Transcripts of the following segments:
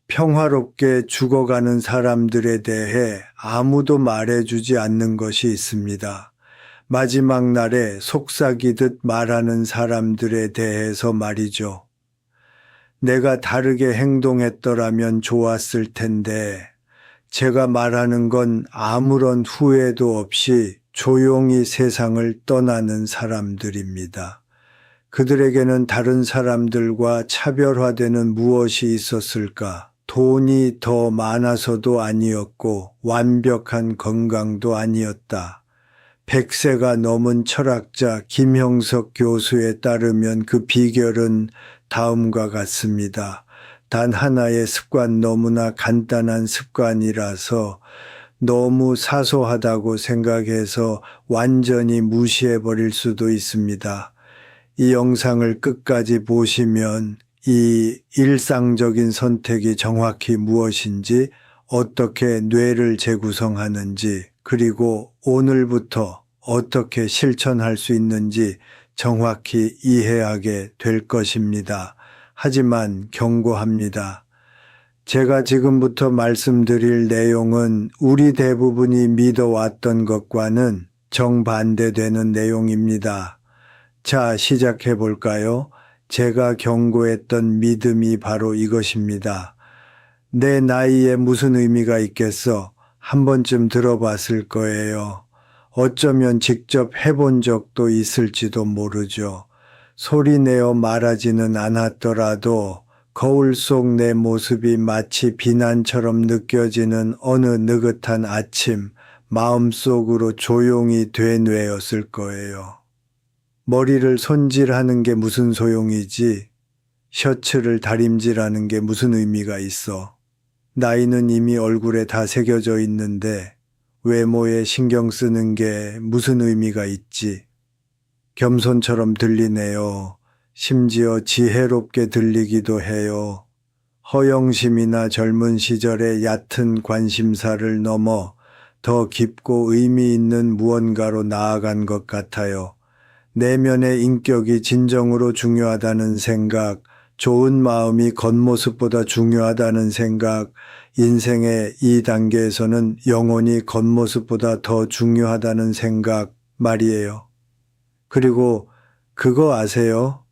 평화롭게 죽어가는 사람들에 대해 아무도 말해주지 않는 것이 있습니다. 마지막 날에 속삭이듯 말하는 사람들에 대해서 말이죠. 내가 다르게 행동했더라면 좋았을 텐데, 제가 말하는 건 아무런 후회도 없이 조용히 세상을 떠나는 사람들입니다. 그들에게는 다른 사람들과 차별화되는 무엇이 있었을까? 돈이 더 많아서도 아니었고 완벽한 건강도 아니었다. 100세가 넘은 철학자 김형석 교수에 따르면 그 비결은 다음과 같습니다. 단 하나의 습관, 너무나 간단한 습관이라서 너무 사소하다고 생각해서 완전히 무시해버릴 수도 있습니다. 이 영상을 끝까지 보시면 이 일상적인 선택이 정확히 무엇인지, 어떻게 뇌를 재구성하는지, 그리고 오늘부터 어떻게 실천할 수 있는지 정확히 이해하게 될 것입니다. 하지만 경고합니다. 제가 지금부터 말씀드릴 내용은 우리 대부분이 믿어왔던 것과는 정반대되는 내용입니다. 자, 시작해 볼까요? 제가 경고했던 믿음이 바로 이것입니다. 내 나이에 무슨 의미가 있겠어? 한 번쯤 들어봤을 거예요. 어쩌면 직접 해본 적도 있을지도 모르죠. 소리내어 말하지는 않았더라도 거울 속 내 모습이 마치 비난처럼 느껴지는 어느 느긋한 아침, 마음속으로 조용히 되뇌었을 거예요. 머리를 손질하는 게 무슨 소용이지? 셔츠를 다림질하는 게 무슨 의미가 있어? 나이는 이미 얼굴에 다 새겨져 있는데 외모에 신경 쓰는 게 무슨 의미가 있지? 겸손처럼 들리네요. 심지어 지혜롭게 들리기도 해요. 허영심이나 젊은 시절의 얕은 관심사를 넘어 더 깊고 의미 있는 무언가로 나아간 것 같아요. 내면의 인격이 진정으로 중요하다는 생각, 좋은 마음이 겉모습보다 중요하다는 생각, 인생의 이 단계에서는 영혼이 겉모습보다 더 중요하다는 생각 말이에요. 그리고 그거 아세요?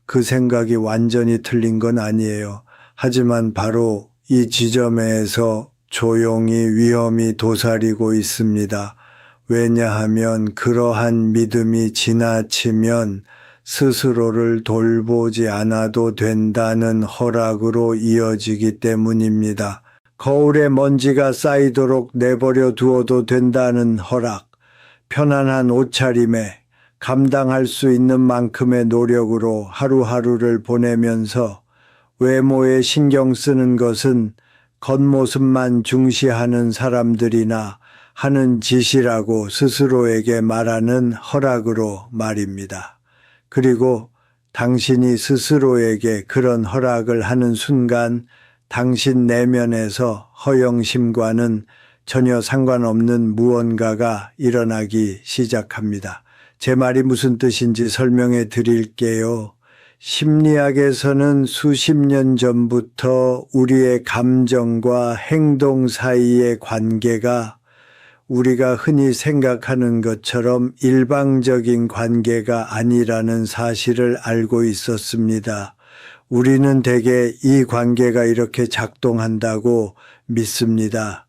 그 생각이 완전히 틀린 건 아니에요. 하지만 바로 이 지점에서 조용히 위험이 도사리고 있습니다. 왜냐하면 그러한 믿음이 지나치면 스스로를 돌보지 않아도 된다는 허락으로 이어지기 때문입니다. 거울에 먼지가 쌓이도록 내버려 두어도 된다는 허락, 편안한 옷차림에 감당할 수 있는 만큼의 노력으로 하루하루를 보내면서 외모에 신경 쓰는 것은 겉모습만 중시하는 사람들이나 하는 짓이라고 스스로에게 말하는 허락으로 말입니다. 그리고 당신이 스스로에게 그런 허락을 하는 순간 당신 내면에서 허영심과는 전혀 상관없는 무언가가 일어나기 시작합니다. 제 말이 무슨 뜻인지 설명해 드릴게요. 심리학에서는 수십 년 전부터 우리의 감정과 행동 사이의 관계가 우리가 흔히 생각하는 것처럼 일방적인 관계가 아니라는 사실을 알고 있었습니다. 우리는 대개 이 관계가 이렇게 작동한다고 믿습니다.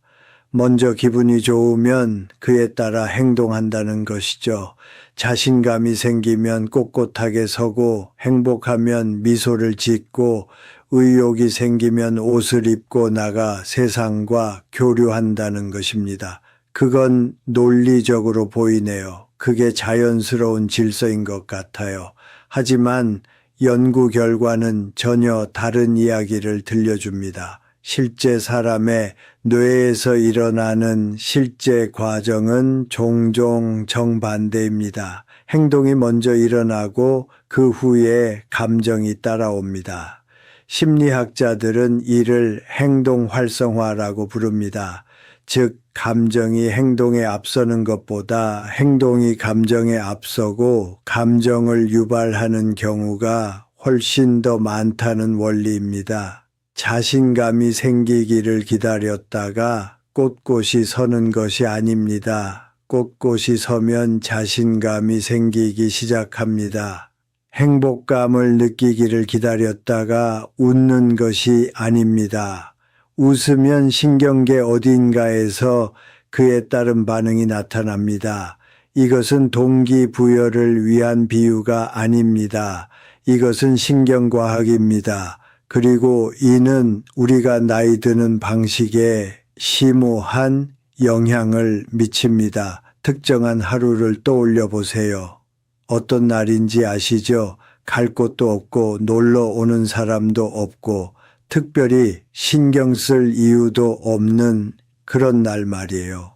먼저 기분이 좋으면 그에 따라 행동한다는 것이죠. 자신감이 생기면 꼿꼿하게 서고, 행복하면 미소를 짓고, 의욕이 생기면 옷을 입고 나가 세상과 교류한다는 것입니다. 그건 논리적으로 보이네요. 그게 자연스러운 질서인 것 같아요. 하지만 연구 결과는 전혀 다른 이야기를 들려줍니다. 실제 사람의 뇌에서 일어나는 실제 과정은 종종 정반대입니다. 행동이 먼저 일어나고 그 후에 감정이 따라옵니다. 심리학자들은 이를 행동 활성화라고 부릅니다. 즉, 감정이 행동에 앞서는 것보다 행동이 감정에 앞서고 감정을 유발하는 경우가 훨씬 더 많다는 원리입니다. 자신감이 생기기를 기다렸다가 꼿꼿이 서는 것이 아닙니다. 꼿꼿이 서면 자신감이 생기기 시작합니다. 행복감을 느끼기를 기다렸다가 웃는 것이 아닙니다. 웃으면 신경계 어딘가에서 그에 따른 반응이 나타납니다. 이것은 동기부여를 위한 비유가 아닙니다. 이것은 신경과학입니다. 그리고 이는 우리가 나이 드는 방식에 심오한 영향을 미칩니다. 특정한 하루를 떠올려 보세요. 어떤 날인지 아시죠? 갈 곳도 없고 놀러 오는 사람도 없고 특별히 신경 쓸 이유도 없는 그런 날 말이에요.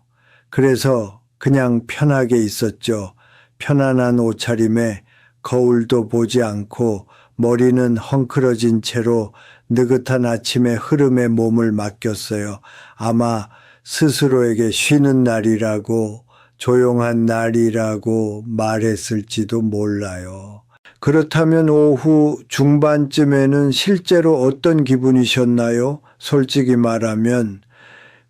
그래서 그냥 편하게 있었죠. 편안한 옷차림에 거울도 보지 않고 머리는 헝클어진 채로 느긋한 아침의 흐름에 몸을 맡겼어요. 아마 스스로에게 쉬는 날이라고 조용한 날이라고 말했을지도 몰라요. 그렇다면 오후 중반쯤에는 실제로 어떤 기분이셨나요? 솔직히 말하면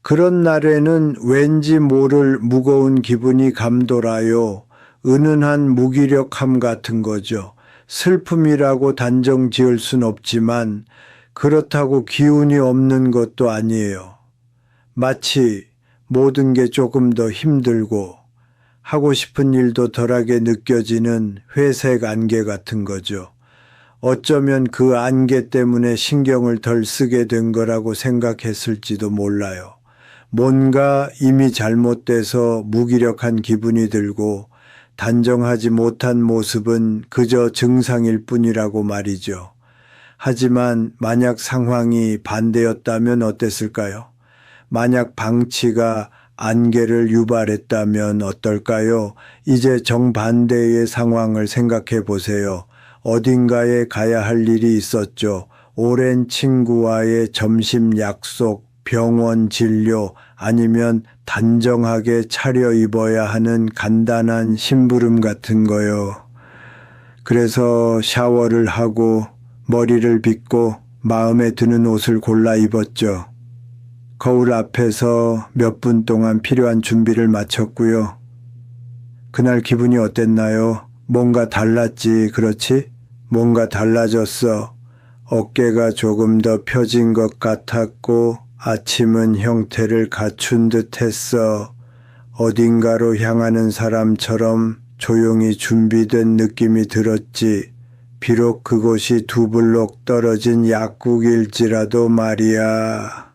그런 날에는 왠지 모를 무거운 기분이 감돌아요. 은은한 무기력함 같은 거죠. 슬픔이라고 단정 지을 순 없지만 그렇다고 기운이 없는 것도 아니에요. 마치 모든 게 조금 더 힘들고 하고 싶은 일도 덜하게 느껴지는 회색 안개 같은 거죠. 어쩌면 그 안개 때문에 신경을 덜 쓰게 된 거라고 생각했을지도 몰라요. 뭔가 이미 잘못돼서 무기력한 기분이 들고 단정하지 못한 모습은 그저 증상일 뿐이라고 말이죠. 하지만 만약 상황이 반대였다면 어땠을까요? 만약 방치가 안개를 유발했다면 어떨까요? 이제 정반대의 상황을 생각해 보세요. 어딘가에 가야 할 일이 있었죠. 오랜 친구와의 점심 약속, 병원 진료, 아니면 단정하게 차려입어야 하는 간단한 심부름 같은 거요. 그래서 샤워를 하고 머리를 빗고 마음에 드는 옷을 골라 입었죠. 거울 앞에서 몇 분 동안 필요한 준비를 마쳤고요. 그날 기분이 어땠나요? 뭔가 달랐지, 그렇지? 뭔가 달라졌어. 어깨가 조금 더 펴진 것 같았고 아침은 형태를 갖춘 듯 했어. 어딘가로 향하는 사람처럼 조용히 준비된 느낌이 들었지. 비록 그곳이 2블록 떨어진 약국일지라도 말이야.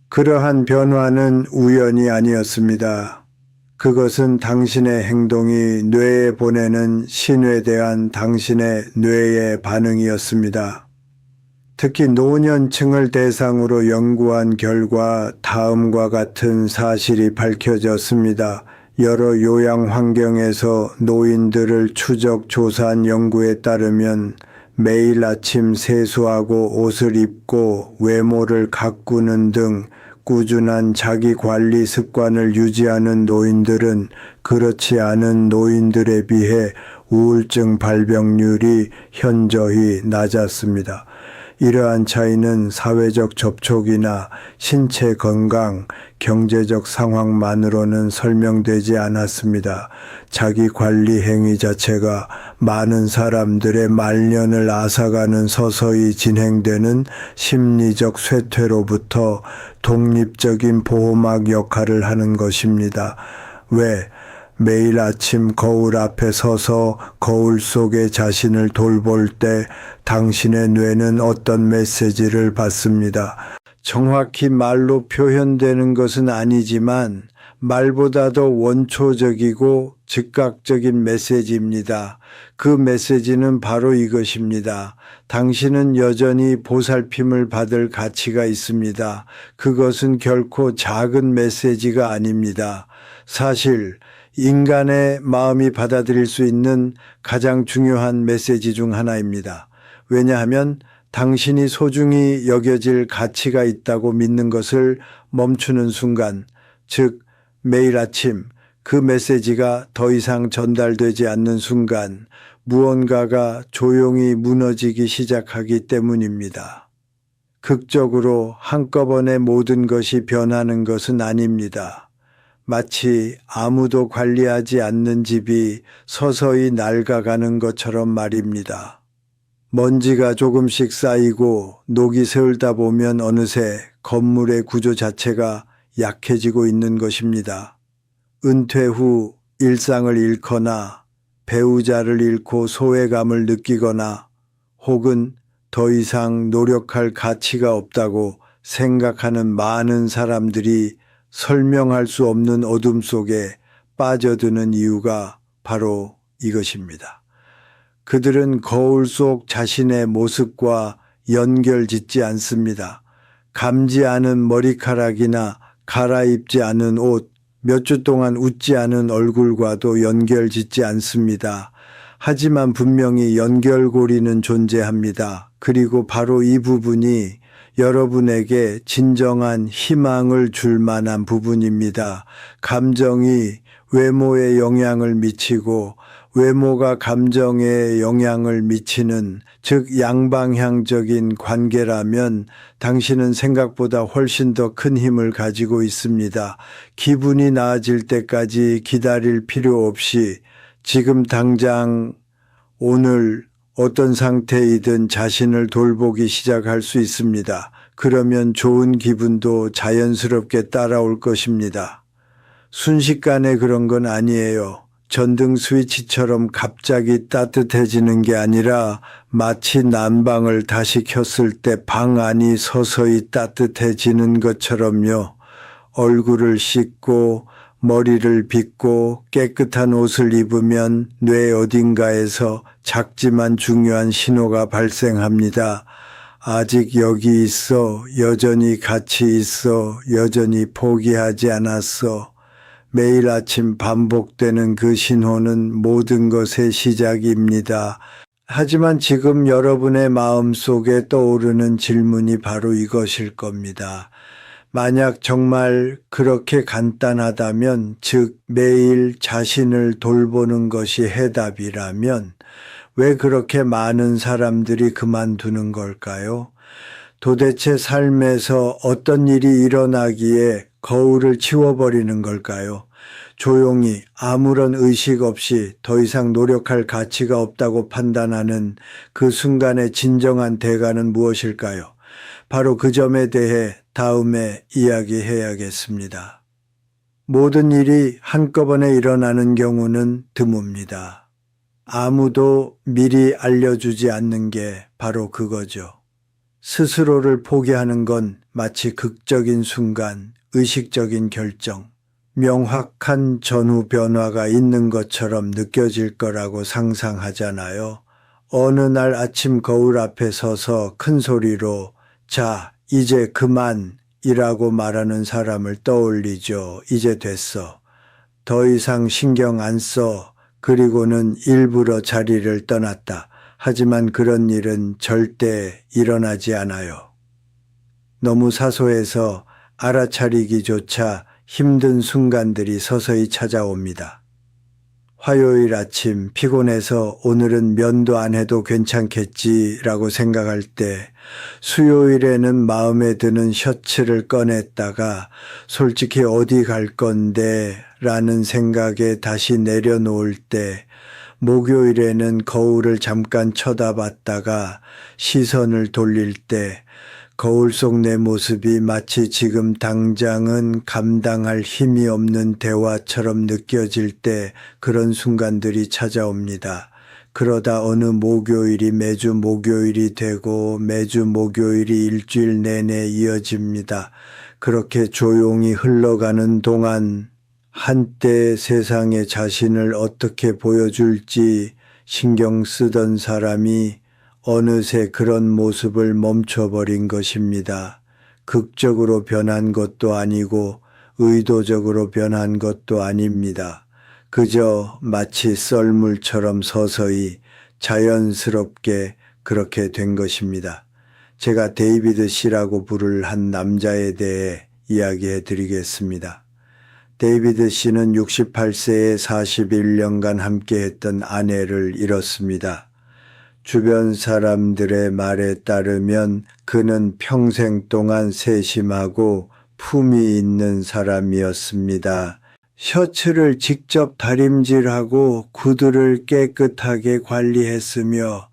그러한 변화는 우연이 아니었습니다. 그것은 당신의 행동이 뇌에 보내는 신호에 대한 당신의 뇌의 반응이었습니다. 특히 노년층을 대상으로 연구한 결과 다음과 같은 사실이 밝혀졌습니다. 여러 요양 환경에서 노인들을 추적 조사한 연구에 따르면 매일 아침 세수하고 옷을 입고 외모를 가꾸는 등 꾸준한 자기 관리 습관을 유지하는 노인들은 그렇지 않은 노인들에 비해 우울증 발병률이 현저히 낮았습니다. 이러한 차이는 사회적 접촉이나 신체 건강, 경제적 상황만으로는 설명되지 않았습니다. 자기 관리 행위 자체가 많은 사람들의 말년을 앗아가는 서서히 진행되는 심리적 쇠퇴로부터 독립적인 보호막 역할을 하는 것입니다. 왜? 매일 아침 거울 앞에 서서 거울 속의 자신을 돌볼 때 당신의 뇌는 어떤 메시지를 받습니다. 정확히 말로 표현되는 것은 아니지만 말보다도 원초적이고 즉각적인 메시지입니다. 그 메시지는 바로 이것입니다. 당신은 여전히 보살핌을 받을 가치가 있습니다. 그것은 결코 작은 메시지가 아닙니다. 사실 인간의 마음이 받아들일 수 있는 가장 중요한 메시지 중 하나입니다. 왜냐하면 당신이 소중히 여겨질 가치가 있다고 믿는 것을 멈추는 순간, 즉 매일 아침 그 메시지가 더 이상 전달되지 않는 순간 무언가가 조용히 무너지기 시작하기 때문입니다. 극적으로 한꺼번에 모든 것이 변하는 것은 아닙니다. 마치 아무도 관리하지 않는 집이 서서히 낡아가는 것처럼 말입니다. 먼지가 조금씩 쌓이고 녹이 세울다 보면 어느새 건물의 구조 자체가 약해지고 있는 것입니다. 은퇴 후 일상을 잃거나 배우자를 잃고 소외감을 느끼거나 혹은 더 이상 노력할 가치가 없다고 생각하는 많은 사람들이 설명할 수 없는 어둠 속에 빠져드는 이유가 바로 이것입니다. 그들은 거울 속 자신의 모습과 연결짓지 않습니다. 감지 않은 머리카락이나 갈아입지 않은 옷, 몇 주 동안 웃지 않은 얼굴과도 연결짓지 않습니다. 하지만 분명히 연결고리는 존재합니다. 그리고 바로 이 부분이 여러분에게 진정한 희망을 줄 만한 부분입니다. 감정이 외모에 영향을 미치고 외모가 감정에 영향을 미치는, 즉 양방향적인 관계라면 당신은 생각보다 훨씬 더 큰 힘을 가지고 있습니다. 기분이 나아질 때까지 기다릴 필요 없이 지금 당장 오늘 어떤 상태이든 자신을 돌보기 시작할 수 있습니다. 그러면 좋은 기분도 자연스럽게 따라올 것입니다. 순식간에 그런 건 아니에요. 전등 스위치처럼 갑자기 따뜻해지는 게 아니라 마치 난방을 다시 켰을 때 방 안이 서서히 따뜻해지는 것처럼요. 얼굴을 씻고 머리를 빗고 깨끗한 옷을 입으면 뇌 어딘가에서 작지만 중요한 신호가 발생합니다. 아직 여기 있어, 여전히 같이 있어, 여전히 포기하지 않았어. 매일 아침 반복되는 그 신호는 모든 것의 시작입니다. 하지만 지금 여러분의 마음속에 떠오르는 질문이 바로 이것일 겁니다. 만약 정말 그렇게 간단하다면, 즉 매일 자신을 돌보는 것이 해답이라면 왜 그렇게 많은 사람들이 그만두는 걸까요? 도대체 삶에서 어떤 일이 일어나기에 거울을 치워버리는 걸까요? 조용히 아무런 의식 없이 더 이상 노력할 가치가 없다고 판단하는 그 순간의 진정한 대가는 무엇일까요? 바로 그 점에 대해 다음에 이야기해야겠습니다. 모든 일이 한꺼번에 일어나는 경우는 드뭅니다. 아무도 미리 알려주지 않는 게 바로 그거죠. 스스로를 포기하는 건 마치 극적인 순간, 의식적인 결정, 명확한 전후 변화가 있는 것처럼 느껴질 거라고 상상하잖아요. 어느 날 아침 거울 앞에 서서 큰 소리로 "자, 이제 그만" 이라고 말하는 사람을 떠올리죠. 이제 됐어. 더 이상 신경 안 써. 그리고는 일부러 자리를 떠났다. 하지만 그런 일은 절대 일어나지 않아요. 너무 사소해서 알아차리기조차 힘든 순간들이 서서히 찾아옵니다. 화요일 아침 피곤해서 오늘은 면도 안 해도 괜찮겠지라고 생각할 때, 수요일에는 마음에 드는 셔츠를 꺼냈다가 솔직히 어디 갈 건데 라는 생각에 다시 내려놓을 때, 목요일에는 거울을 잠깐 쳐다봤다가 시선을 돌릴 때, 거울 속 내 모습이 마치 지금 당장은 감당할 힘이 없는 대화처럼 느껴질 때 그런 순간들이 찾아옵니다. 그러다 어느 목요일이 매주 목요일이 되고 매주 목요일이 일주일 내내 이어집니다. 그렇게 조용히 흘러가는 동안 한때 세상에 자신을 어떻게 보여줄지 신경 쓰던 사람이 어느새 그런 모습을 멈춰버린 것입니다. 극적으로 변한 것도 아니고 의도적으로 변한 것도 아닙니다. 그저 마치 썰물처럼 서서히 자연스럽게 그렇게 된 것입니다. 제가 데이비드 씨라고 부를 한 남자에 대해 이야기해 드리겠습니다. 데이비드 씨는 68세에 41년간 함께했던 아내를 잃었습니다. 주변 사람들의 말에 따르면 그는 평생 동안 세심하고 품위 있는 사람이었습니다. 셔츠를 직접 다림질하고 구두를 깨끗하게 관리했으며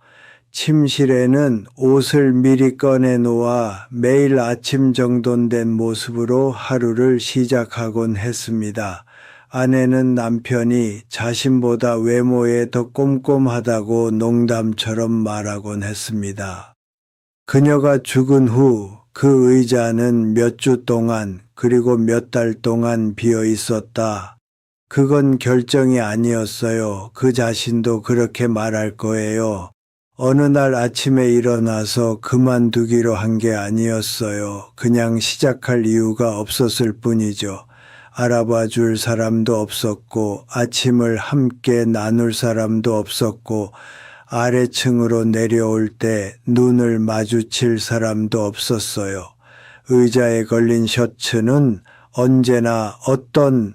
침실에는 옷을 미리 꺼내 놓아 매일 아침 정돈된 모습으로 하루를 시작하곤 했습니다. 아내는 남편이 자신보다 외모에 더 꼼꼼하다고 농담처럼 말하곤 했습니다. 그녀가 죽은 후 그 의자는 몇 주 동안 그리고 몇 달 동안 비어 있었다. 그건 결정이 아니었어요. 그 자신도 그렇게 말할 거예요. 어느 날 아침에 일어나서 그만두기로 한 게 아니었어요. 그냥 시작할 이유가 없었을 뿐이죠. 알아봐 줄 사람도 없었고 아침을 함께 나눌 사람도 없었고 아래층으로 내려올 때 눈을 마주칠 사람도 없었어요. 의자에 걸린 셔츠는 언제나 어떤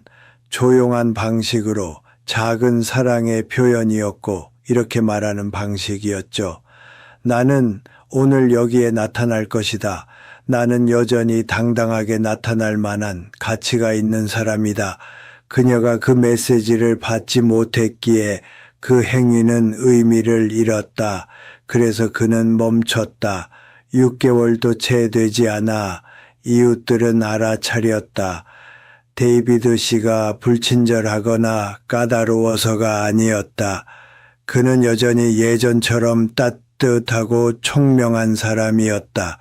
조용한 방식으로 작은 사랑의 표현이었고 이렇게 말하는 방식이었죠. 나는 오늘 여기에 나타날 것이다. 나는 여전히 당당하게 나타날 만한 가치가 있는 사람이다. 그녀가 그 메시지를 받지 못했기에 그 행위는 의미를 잃었다. 그래서 그는 멈췄다. 6개월도 채 되지 않아 이웃들은 알아차렸다. 데이비드 씨가 불친절하거나 까다로워서가 아니었다. 그는 여전히 예전처럼 따뜻하고 총명한 사람이었다.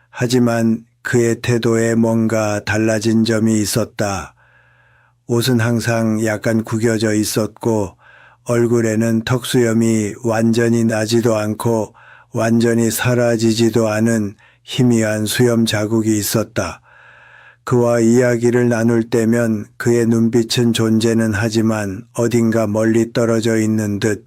하지만 그의 태도에 뭔가 달라진 점이 있었다. 옷은 항상 약간 구겨져 있었고 얼굴에는 턱수염이 완전히 나지도 않고 완전히 사라지지도 않은 희미한 수염 자국이 있었다. 그와 이야기를 나눌 때면 그의 눈빛은 존재는 하지만 어딘가 멀리 떨어져 있는 듯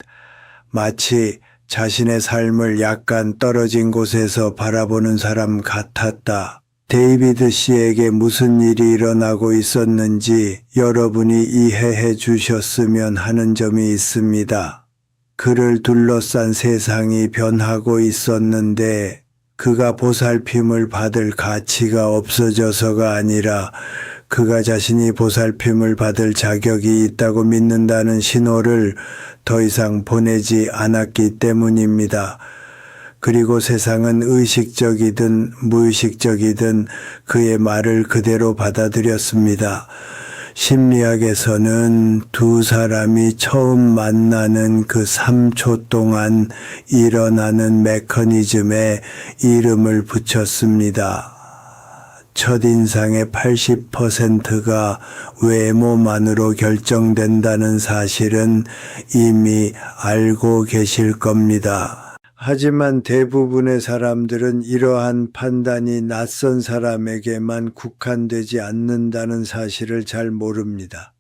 마치 자신의 삶을 약간 떨어진 곳에서 바라보는 사람 같았다. 데이비드 씨에게 무슨 일이 일어나고 있었는지 여러분이 이해해 주셨으면 하는 점이 있습니다. 그를 둘러싼 세상이 변하고 있었는데 그가 보살핌을 받을 가치가 없어져서가 아니라 그가 자신이 보살핌을 받을 자격이 있다고 믿는다는 신호를 더 이상 보내지 않았기 때문입니다. 그리고 세상은 의식적이든 무의식적이든 그의 말을 그대로 받아들였습니다. 심리학에서는 두 사람이 처음 만나는 그 3초 동안 일어나는 메커니즘에 이름을 붙였습니다. 첫인상의 80%가 외모만으로 결정된다는 사실은 이미 알고 계실 겁니다. 하지만 대부분의 사람들은 이러한 판단이 낯선 사람에게만 국한되지 않는다는 사실을 잘 모릅니다.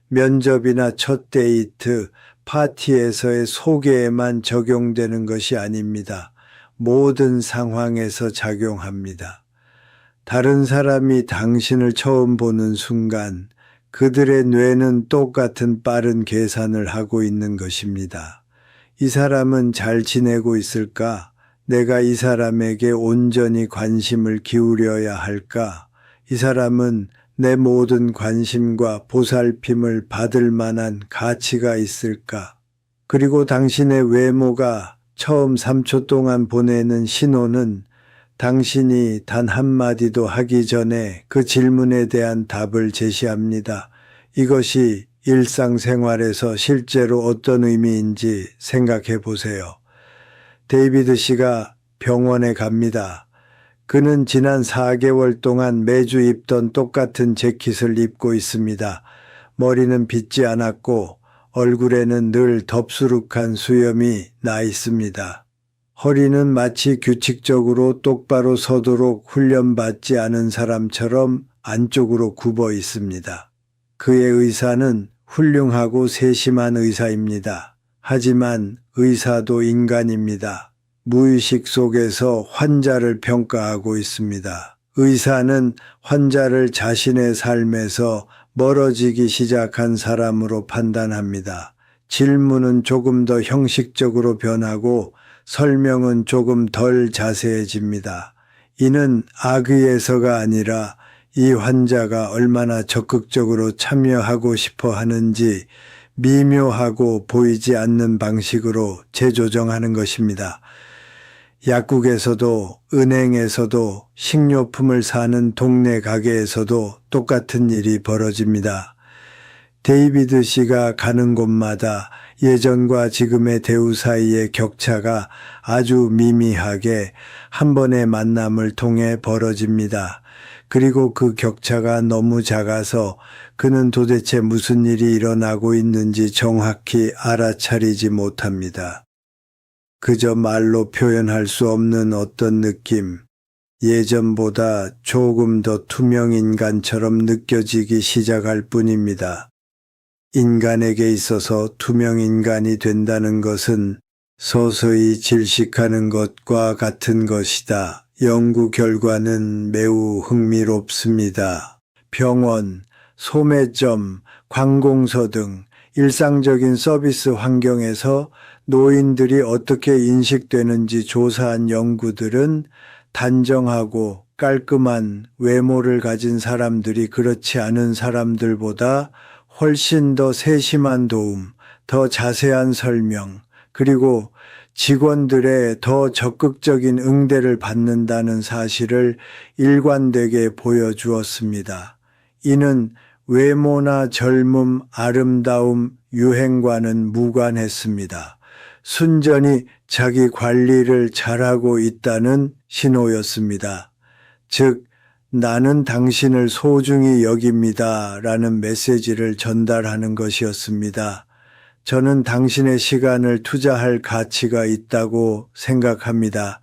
면접이나 첫 데이트, 파티에서의 소개에만 적용되는 것이 아닙니다. 모든 상황에서 작용합니다. 다른 사람이 당신을 처음 보는 순간 그들의 뇌는 똑같은 빠른 계산을 하고 있는 것입니다. 이 사람은 잘 지내고 있을까? 내가 이 사람에게 온전히 관심을 기울여야 할까? 이 사람은 내 모든 관심과 보살핌을 받을 만한 가치가 있을까? 그리고 당신의 외모가 처음 3초 동안 보내는 신호는 당신이 단 한마디도 하기 전에 그 질문에 대한 답을 제시합니다. 이것이 일상생활에서 실제로 어떤 의미인지 생각해 보세요. 데이비드 씨가 병원에 갑니다. 그는 지난 4개월 동안 매주 입던 똑같은 재킷을 입고 있습니다. 머리는 빗지 않았고 얼굴에는 늘 덥수룩한 수염이 나 있습니다. 허리는 마치 규칙적으로 똑바로 서도록 훈련받지 않은 사람처럼 안쪽으로 굽어 있습니다. 그의 의사는 훌륭하고 세심한 의사입니다. 하지만 의사도 인간입니다. 무의식 속에서 환자를 평가하고 있습니다. 의사는 환자를 자신의 삶에서 멀어지기 시작한 사람으로 판단합니다. 질문은 조금 더 형식적으로 변하고 설명은 조금 덜 자세해집니다. 이는 악의에서가 아니라 이 환자가 얼마나 적극적으로 참여하고 싶어 하는지 미묘하고 보이지 않는 방식으로 재조정하는 것입니다. 약국에서도 은행에서도 식료품을 사는 동네 가게에서도 똑같은 일이 벌어집니다. 데이비드 씨가 가는 곳마다 예전과 지금의 대우 사이의 격차가 아주 미미하게 한 번의 만남을 통해 벌어집니다. 그리고 그 격차가 너무 작아서 그는 도대체 무슨 일이 일어나고 있는지 정확히 알아차리지 못합니다. 그저 말로 표현할 수 없는 어떤 느낌, 예전보다 조금 더 투명 인간처럼 느껴지기 시작할 뿐입니다. 인간에게 있어서 투명 인간이 된다는 것은 서서히 질식하는 것과 같은 것이다. 연구 결과는 매우 흥미롭습니다. 병원, 소매점, 관공서 등 일상적인 서비스 환경에서 노인들이 어떻게 인식되는지 조사한 연구들은 단정하고 깔끔한 외모를 가진 사람들이 그렇지 않은 사람들보다 훨씬 더 세심한 도움, 더 자세한 설명, 그리고 직원들의 더 적극적인 응대를 받는다는 사실을 일관되게 보여주었습니다. 이는 외모나 젊음, 아름다움, 유행과는 무관했습니다. 순전히 자기 관리를 잘하고 있다는 신호였습니다. 즉, 나는 당신을 소중히 여깁니다 라는 메시지를 전달하는 것이었습니다. 저는 당신의 시간을 투자할 가치가 있다고 생각합니다.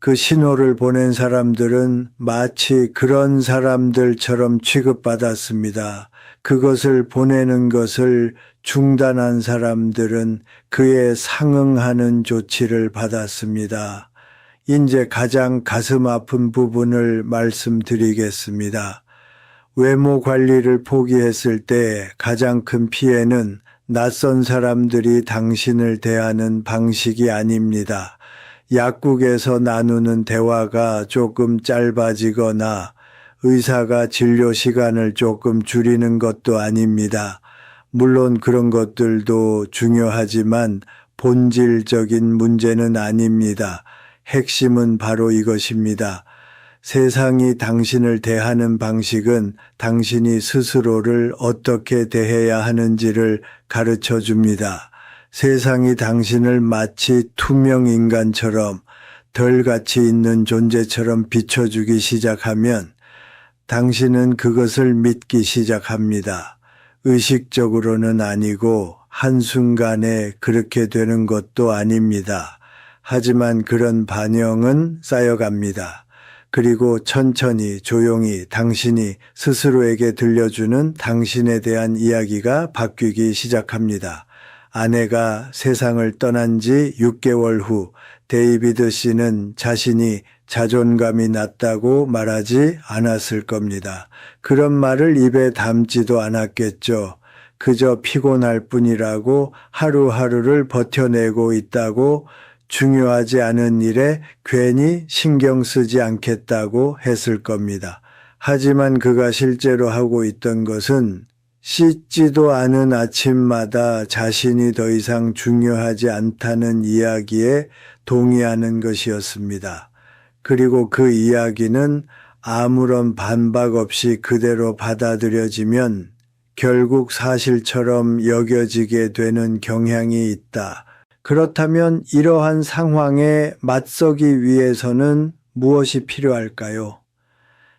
그 신호를 보낸 사람들은 마치 그런 사람들처럼 취급받았습니다. 그것을 보내는 것을 중단한 사람들은 그에 상응하는 조치를 받았습니다. 이제 가장 가슴 아픈 부분을 말씀드리겠습니다. 외모 관리를 포기했을 때 가장 큰 피해는 낯선 사람들이 당신을 대하는 방식이 아닙니다. 약국에서 나누는 대화가 조금 짧아지거나 의사가 진료 시간을 조금 줄이는 것도 아닙니다. 물론 그런 것들도 중요하지만 본질적인 문제는 아닙니다. 핵심은 바로 이것입니다. 세상이 당신을 대하는 방식은 당신이 스스로를 어떻게 대해야 하는지를 가르쳐 줍니다. 세상이 당신을 마치 투명 인간처럼 덜 가치 있는 존재처럼 비춰주기 시작하면 당신은 그것을 믿기 시작합니다. 의식적으로는 아니고 한순간에 그렇게 되는 것도 아닙니다. 하지만 그런 반영은 쌓여갑니다. 그리고 천천히 조용히 당신이 스스로에게 들려주는 당신에 대한 이야기가 바뀌기 시작합니다. 아내가 세상을 떠난 지 6개월 후 데이비드 씨는 자신이 자존감이 낮다고 말하지 않았을 겁니다. 그런 말을 입에 담지도 않았겠죠. 그저 피곤할 뿐이라고 하루하루를 버텨내고 있다고 중요하지 않은 일에 괜히 신경 쓰지 않겠다고 했을 겁니다. 하지만 그가 실제로 하고 있던 것은 씻지도 않은 아침마다 자신이 더 이상 중요하지 않다는 이야기에 동의하는 것이었습니다. 그리고 그 이야기는 아무런 반박 없이 그대로 받아들여지면 결국 사실처럼 여겨지게 되는 경향이 있다. 그렇다면 이러한 상황에 맞서기 위해서는 무엇이 필요할까요?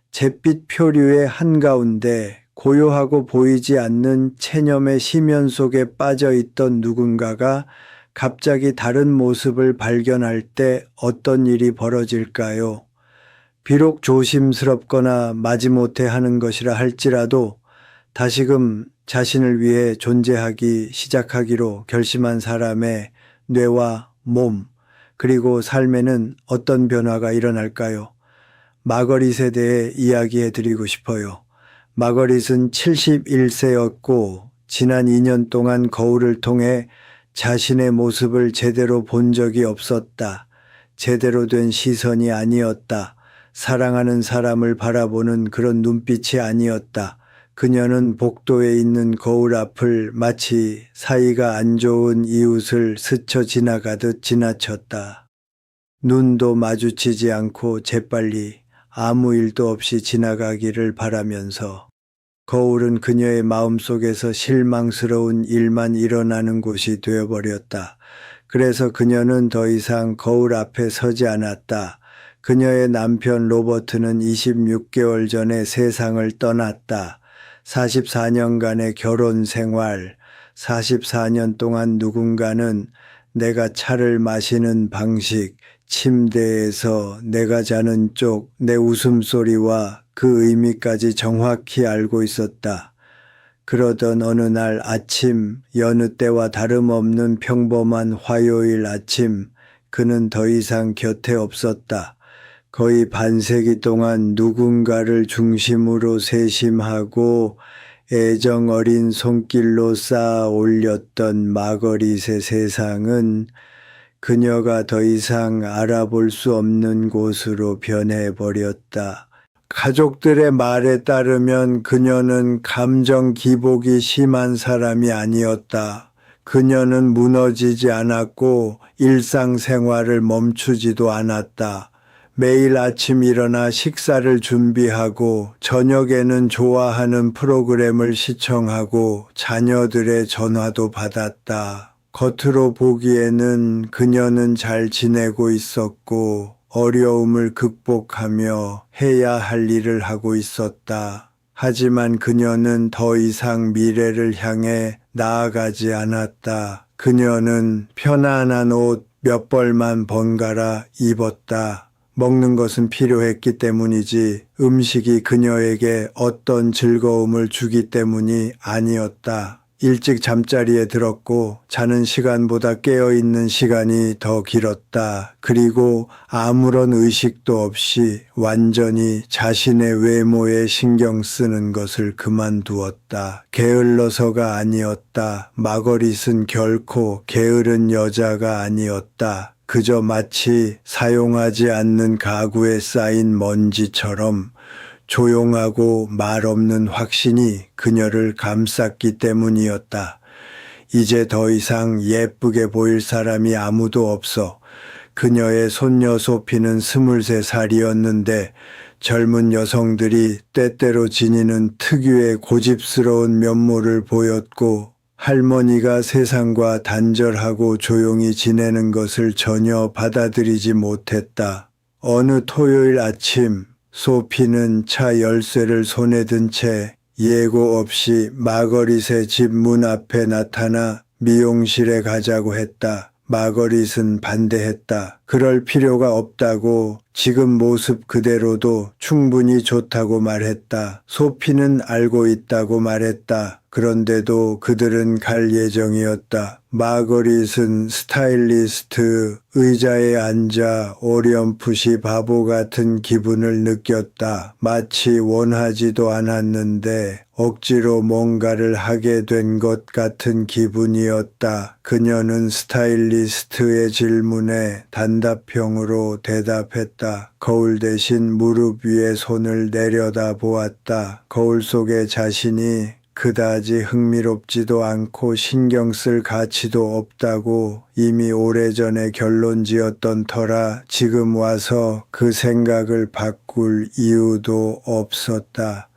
잿빛 표류의 한가운데 고요하고 보이지 않는 체념의 심연 속에 빠져 있던 누군가가 갑자기 다른 모습을 발견할 때 어떤 일이 벌어질까요? 비록 조심스럽거나 마지못해 하는 것이라 할지라도 다시금 자신을 위해 존재하기 시작하기로 결심한 사람의 뇌와 몸, 그리고 삶에는 어떤 변화가 일어날까요? 마거릿에 대해 이야기해 드리고 싶어요. 마거릿은 71세였고 지난 2년 동안 거울을 통해 자신의 모습을 제대로 본 적이 없었다. 제대로 된 시선이 아니었다. 사랑하는 사람을 바라보는 그런 눈빛이 아니었다. 그녀는 복도에 있는 거울 앞을 마치 사이가 안 좋은 이웃을 스쳐 지나가듯 지나쳤다. 눈도 마주치지 않고 재빨리 아무 일도 없이 지나가기를 바라면서 거울은 그녀의 마음속에서 실망스러운 일만 일어나는 곳이 되어버렸다. 그래서 그녀는 더 이상 거울 앞에 서지 않았다. 그녀의 남편 로버트는 26개월 전에 세상을 떠났다. 44년간의 결혼 생활, 44년 동안 누군가는 내가 차를 마시는 방식, 침대에서 내가 자는 쪽, 내 웃음소리와 그 의미까지 정확히 알고 있었다. 그러던 어느 날 아침, 여느 때와 다름없는 평범한 화요일 아침, 그는 더 이상 곁에 없었다. 거의 반세기 동안 누군가를 중심으로 세심하고 애정 어린 손길로 쌓아 올렸던 마거릿의 세상은 그녀가 더 이상 알아볼 수 없는 곳으로 변해버렸다. 가족들의 말에 따르면 그녀는 감정 기복이 심한 사람이 아니었다. 그녀는 무너지지 않았고 일상생활을 멈추지도 않았다. 매일 아침 일어나 식사를 준비하고 저녁에는 좋아하는 프로그램을 시청하고 자녀들의 전화도 받았다. 겉으로 보기에는 그녀는 잘 지내고 있었고 어려움을 극복하며 해야 할 일을 하고 있었다. 하지만 그녀는 더 이상 미래를 향해 나아가지 않았다. 그녀는 편안한 옷 몇 벌만 번갈아 입었다. 먹는 것은 필요했기 때문이지 음식이 그녀에게 어떤 즐거움을 주기 때문이 아니었다. 일찍 잠자리에 들었고 자는 시간보다 깨어있는 시간이 더 길었다. 그리고 아무런 의식도 없이 완전히 자신의 외모에 신경 쓰는 것을 그만두었다. 게을러서가 아니었다. 마거릿은 결코 게으른 여자가 아니었다. 그저 마치 사용하지 않는 가구에 쌓인 먼지처럼 조용하고 말 없는 확신이 그녀를 감쌌기 때문이었다. 이제 더 이상 예쁘게 보일 사람이 아무도 없어. 그녀의 손녀 소피는 23살이었는데 젊은 여성들이 때때로 지니는 특유의 고집스러운 면모를 보였고 할머니가 세상과 단절하고 조용히 지내는 것을 전혀 받아들이지 못했다. 어느 토요일 아침 소피는 차 열쇠를 손에 든 채 예고 없이 마거릿의 집 문 앞에 나타나 미용실에 가자고 했다. 마거릿은 반대했다. 그럴 필요가 없다고 지금 모습 그대로도 충분히 좋다고 말했다. 소피는 알고 있다고 말했다. 그런데도 그들은 갈 예정이었다. 마거릿은 스타일리스트 의자에 앉아 어렴풋이 바보 같은 기분을 느꼈다. 마치 원하지도 않았는데 억지로 뭔가를 하게 된 것 같은 기분이었다. 그녀는 스타일리스트의 질문에 단답형으로 대답했다. 거울 대신 무릎 위에 손을 내려다 보았다. 거울 속의 자신이 그다지 흥미롭지도 않고 신경 쓸 가치도 없다고 이미 오래전에 결론지었던 터라 지금 와서 그 생각을 바꿀 이유도 없었다.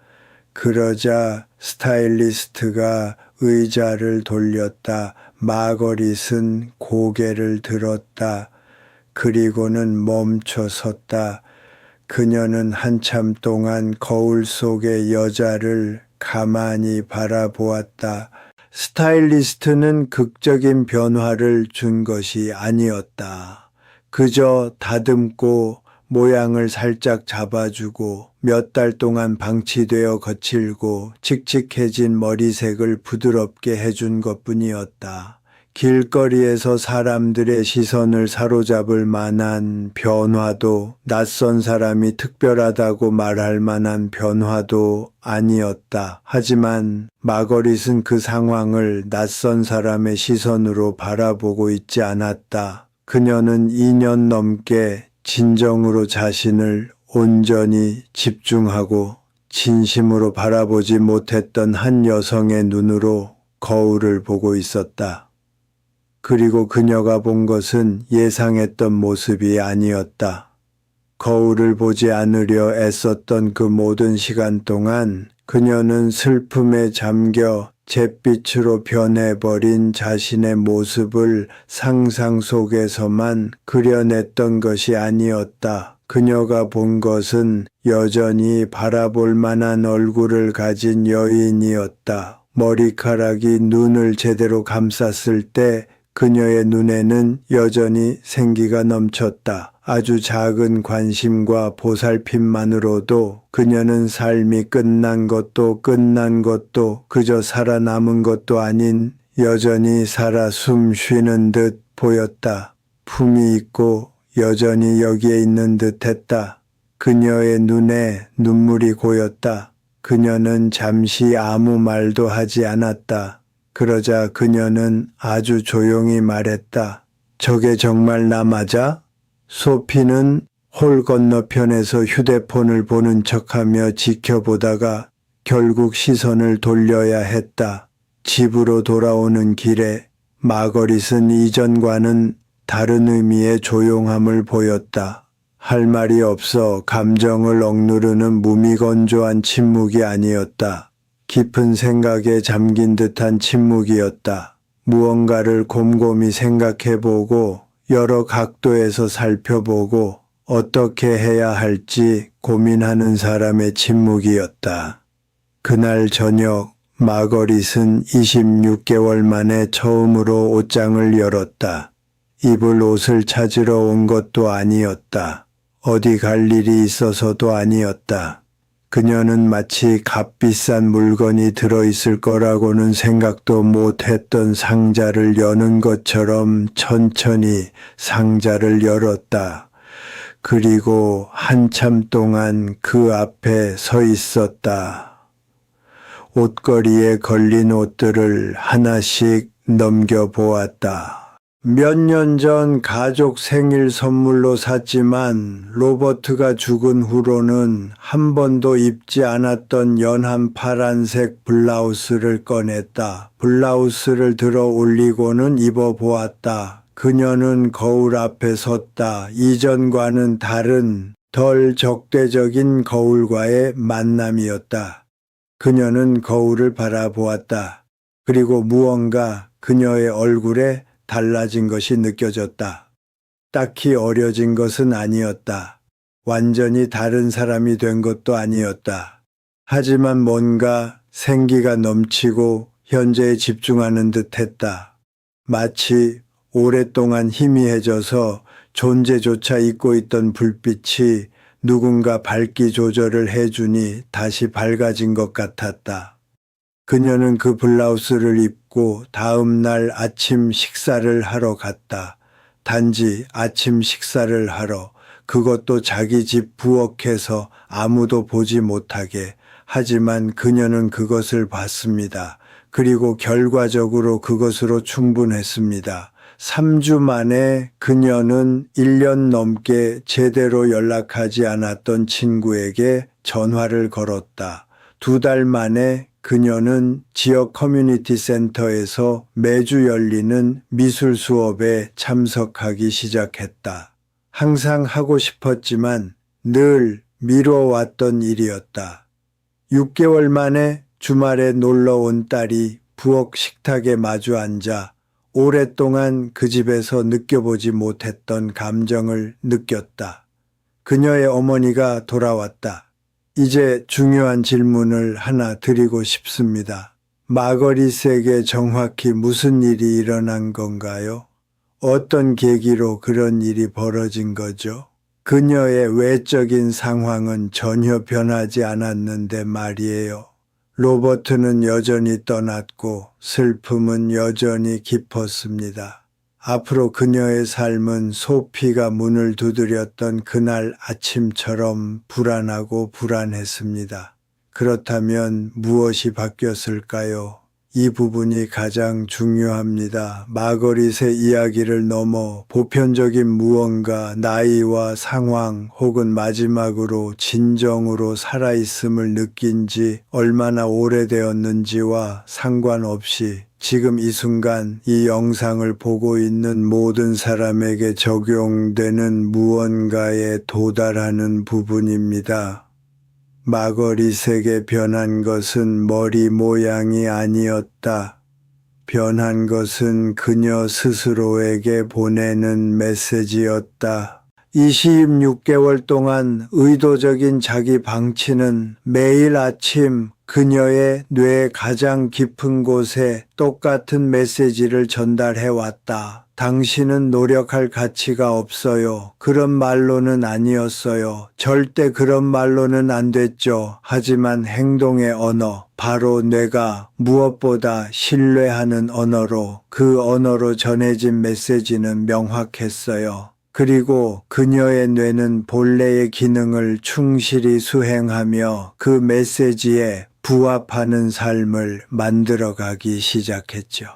그러자 스타일리스트가 의자를 돌렸다. 마거릿은 고개를 들었다. 그리고는 멈춰 섰다. 그녀는 한참 동안 거울 속의 여자를 가만히 바라보았다. 스타일리스트는 극적인 변화를 준 것이 아니었다. 그저 다듬고 모양을 살짝 잡아주고 몇 달 동안 방치되어 거칠고 칙칙해진 머리색을 부드럽게 해준 것뿐이었다. 길거리에서 사람들의 시선을 사로잡을 만한 변화도, 낯선 사람이 특별하다고 말할 만한 변화도 아니었다. 하지만 마거릿은 그 상황을 낯선 사람의 시선으로 바라보고 있지 않았다. 그녀는 2년 넘게 진정으로 자신을 온전히 집중하고 진심으로 바라보지 못했던 한 여성의 눈으로 거울을 보고 있었다. 그리고 그녀가 본 것은 예상했던 모습이 아니었다. 거울을 보지 않으려 애썼던 그 모든 시간 동안 그녀는 슬픔에 잠겨 잿빛으로 변해버린 자신의 모습을 상상 속에서만 그려냈던 것이 아니었다. 그녀가 본 것은 여전히 바라볼 만한 얼굴을 가진 여인이었다. 머리카락이 눈을 제대로 감쌌을 때 그녀의 눈에는 여전히 생기가 넘쳤다. 아주 작은 관심과 보살핌만으로도 그녀는 삶이 끝난 것도 그저 살아남은 것도 아닌 여전히 살아 숨 쉬는 듯 보였다. 품이 있고 여전히 여기에 있는 듯 했다. 그녀의 눈에 눈물이 고였다. 그녀는 잠시 아무 말도 하지 않았다. 그러자 그녀는 아주 조용히 말했다. 저게 정말 나 맞아? 소피는 홀 건너편에서 휴대폰을 보는 척하며 지켜보다가 결국 시선을 돌려야 했다. 집으로 돌아오는 길에 마거릿은 이전과는 다른 의미의 조용함을 보였다. 할 말이 없어 감정을 억누르는 무미건조한 침묵이 아니었다. 깊은 생각에 잠긴 듯한 침묵이었다. 무언가를 곰곰이 생각해보고 여러 각도에서 살펴보고 어떻게 해야 할지 고민하는 사람의 침묵이었다. 그날 저녁 마거릿은 26개월 만에 처음으로 옷장을 열었다. 입을 옷을 찾으러 온 것도 아니었다. 어디 갈 일이 있어서도 아니었다. 그녀는 마치 값비싼 물건이 들어있을 거라고는 생각도 못했던 상자를 여는 것처럼 천천히 상자를 열었다. 그리고 한참 동안 그 앞에 서 있었다. 옷걸이에 걸린 옷들을 하나씩 넘겨보았다. 몇 년 전 가족 생일 선물로 샀지만 로버트가 죽은 후로는 한 번도 입지 않았던 연한 파란색 블라우스를 꺼냈다. 블라우스를 들어 올리고는 입어보았다. 그녀는 거울 앞에 섰다. 이전과는 다른 덜 적대적인 거울과의 만남이었다. 그녀는 거울을 바라보았다. 그리고 무언가 그녀의 얼굴에 달라진 것이 느껴졌다. 딱히 어려진 것은 아니었다. 완전히 다른 사람이 된 것도 아니었다. 하지만 뭔가 생기가 넘치고 현재에 집중하는 듯 했다. 마치 오랫동안 희미해져서 존재조차 잊고 있던 불빛이 누군가 밝기 조절을 해주니 다시 밝아진 것 같았다. 그녀는 그 블라우스를 입고 다음 날 아침 식사를 하러 갔다. 단지 아침 식사를 하러, 그것도 자기 집 부엌에서 아무도 보지 못하게. 하지만 그녀는 그것을 봤습니다. 그리고 결과적으로 그것으로 충분했습니다. 3주 만에 그녀는 1년 넘게 제대로 연락하지 않았던 친구에게 전화를 걸었다. 2달 만에 그녀는 지역 커뮤니티 센터에서 매주 열리는 미술 수업에 참석하기 시작했다. 항상 하고 싶었지만 늘 미뤄왔던 일이었다. 6개월 만에 주말에 놀러 온 딸이 부엌 식탁에 마주 앉아 오랫동안 그 집에서 느껴보지 못했던 감정을 느꼈다. 그녀의 어머니가 돌아왔다. 이제 중요한 질문을 하나 드리고 싶습니다. 마거릿에게 정확히 무슨 일이 일어난 건가요? 어떤 계기로 그런 일이 벌어진 거죠? 그녀의 외적인 상황은 전혀 변하지 않았는데 말이에요. 로버트는 여전히 떠났고 슬픔은 여전히 깊었습니다. 앞으로 그녀의 삶은 소피가 문을 두드렸던 그날 아침처럼 불안하고 불안했습니다. 그렇다면 무엇이 바뀌었을까요? 이 부분이 가장 중요합니다. 마거릿의 이야기를 넘어 보편적인 무언가, 나이와 상황 혹은 마지막으로 진정으로 살아있음을 느낀 지 얼마나 오래되었는지와 상관없이 지금 이 순간 이 영상을 보고 있는 모든 사람에게 적용되는 무언가에 도달하는 부분입니다. 마거릿에게 변한 것은 머리 모양이 아니었다. 변한 것은 그녀 스스로에게 보내는 메시지였다. 26개월 동안 의도적인 자기 방치는 매일 아침 그녀의 뇌 가장 깊은 곳에 똑같은 메시지를 전달해 왔다. 당신은 노력할 가치가 없어요. 그런 말로는 아니었어요. 절대 그런 말로는 안 됐죠. 하지만 행동의 언어, 바로 뇌가 무엇보다 신뢰하는 언어로 그 언어로 전해진 메시지는 명확했어요. 그리고 그녀의 뇌는 본래의 기능을 충실히 수행하며 그 메시지에 부합하는 삶을 만들어가기 시작했죠.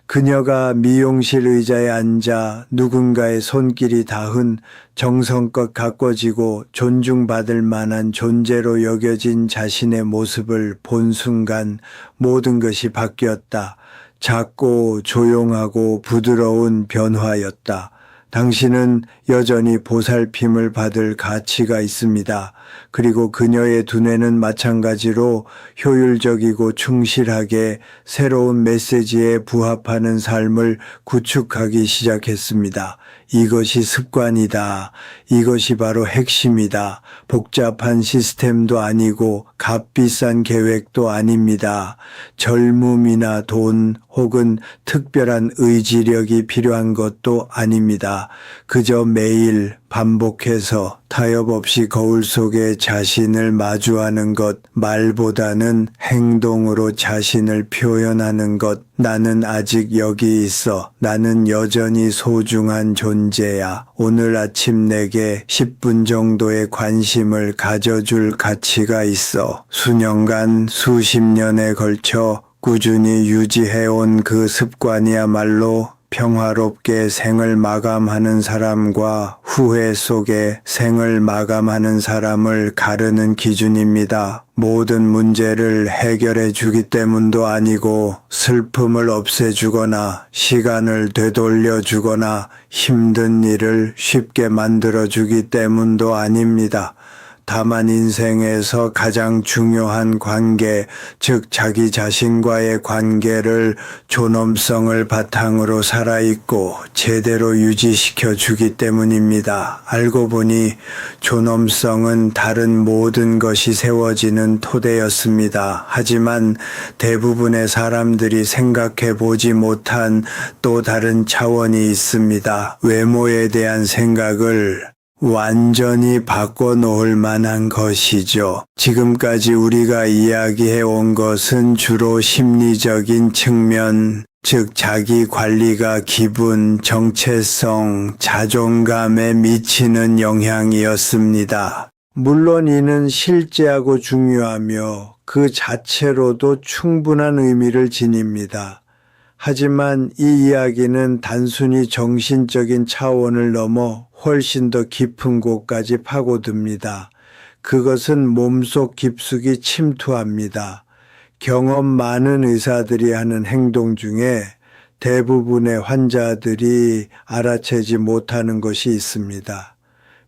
그녀가 미용실 의자에 앉아 누군가의 손길이 닿은 정성껏 가꿔지고 존중받을 만한 존재로 여겨진 자신의 모습을 본 순간 모든 것이 바뀌었다. 작고 조용하고 부드러운 변화였다. 당신은 여전히 보살핌을 받을 가치가 있습니다. 그리고 그녀의 두뇌는 마찬가지로 효율적이고 충실하게 새로운 메시지에 부합하는 삶을 구축하기 시작했습니다. 이것이 습관이다. 이것이 바로 핵심이다. 복잡한 시스템도 아니고 값비싼 계획도 아닙니다. 젊음이나 돈 혹은 특별한 의지력이 필요한 것도 아닙니다. 그저 매일 반복해서 타협 없이 거울 속에 자신을 마주하는 것, 말보다는 행동으로 자신을 표현하는 것. 나는 아직 여기 있어. 나는 여전히 소중한 존재야. 오늘 아침 내게 10분 정도의 관심을 가져줄 가치가 있어. 수년간, 수십 년에 걸쳐 꾸준히 유지해온 그 습관이야말로 평화롭게 생을 마감하는 사람과 후회 속에 생을 마감하는 사람을 가르는 기준입니다. 모든 문제를 해결해 주기 때문도 아니고 슬픔을 없애주거나 시간을 되돌려 주거나 힘든 일을 쉽게 만들어 주기 때문도 아닙니다. 다만 인생에서 가장 중요한 관계, 즉 자기 자신과의 관계를 존엄성을 바탕으로 살아있고 제대로 유지시켜 주기 때문입니다. 알고 보니 존엄성은 다른 모든 것이 세워지는 토대였습니다. 하지만 대부분의 사람들이 생각해 보지 못한 또 다른 차원이 있습니다. 외모에 대한 생각을 완전히 바꿔놓을 만한 것이죠. 지금까지 우리가 이야기해 온 것은 주로 심리적인 측면, 즉 자기 관리가 기분, 정체성, 자존감에 미치는 영향이었습니다. 물론 이는 실제하고 중요하며 그 자체로도 충분한 의미를 지닙니다. 하지만 이 이야기는 단순히 정신적인 차원을 넘어 훨씬 더 깊은 곳까지 파고듭니다. 그것은 몸속 깊숙이 침투합니다. 경험 많은 의사들이 하는 행동 중에 대부분의 환자들이 알아채지 못하는 것이 있습니다.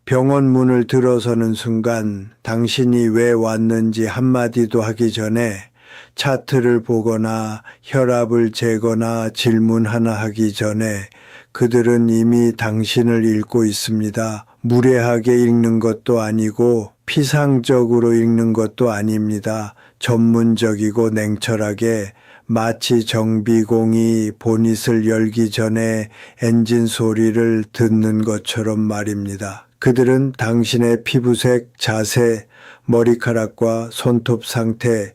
병원 문을 들어서는 순간 당신이 왜 왔는지 한마디도 하기 전에 차트를 보거나 혈압을 재거나 질문 하나 하기 전에 그들은 이미 당신을 읽고 있습니다. 무례하게 읽는 것도 아니고 피상적으로 읽는 것도 아닙니다. 전문적이고 냉철하게 마치 정비공이 보닛을 열기 전에 엔진 소리를 듣는 것처럼 말입니다. 그들은 당신의 피부색, 자세, 머리카락과 손톱 상태,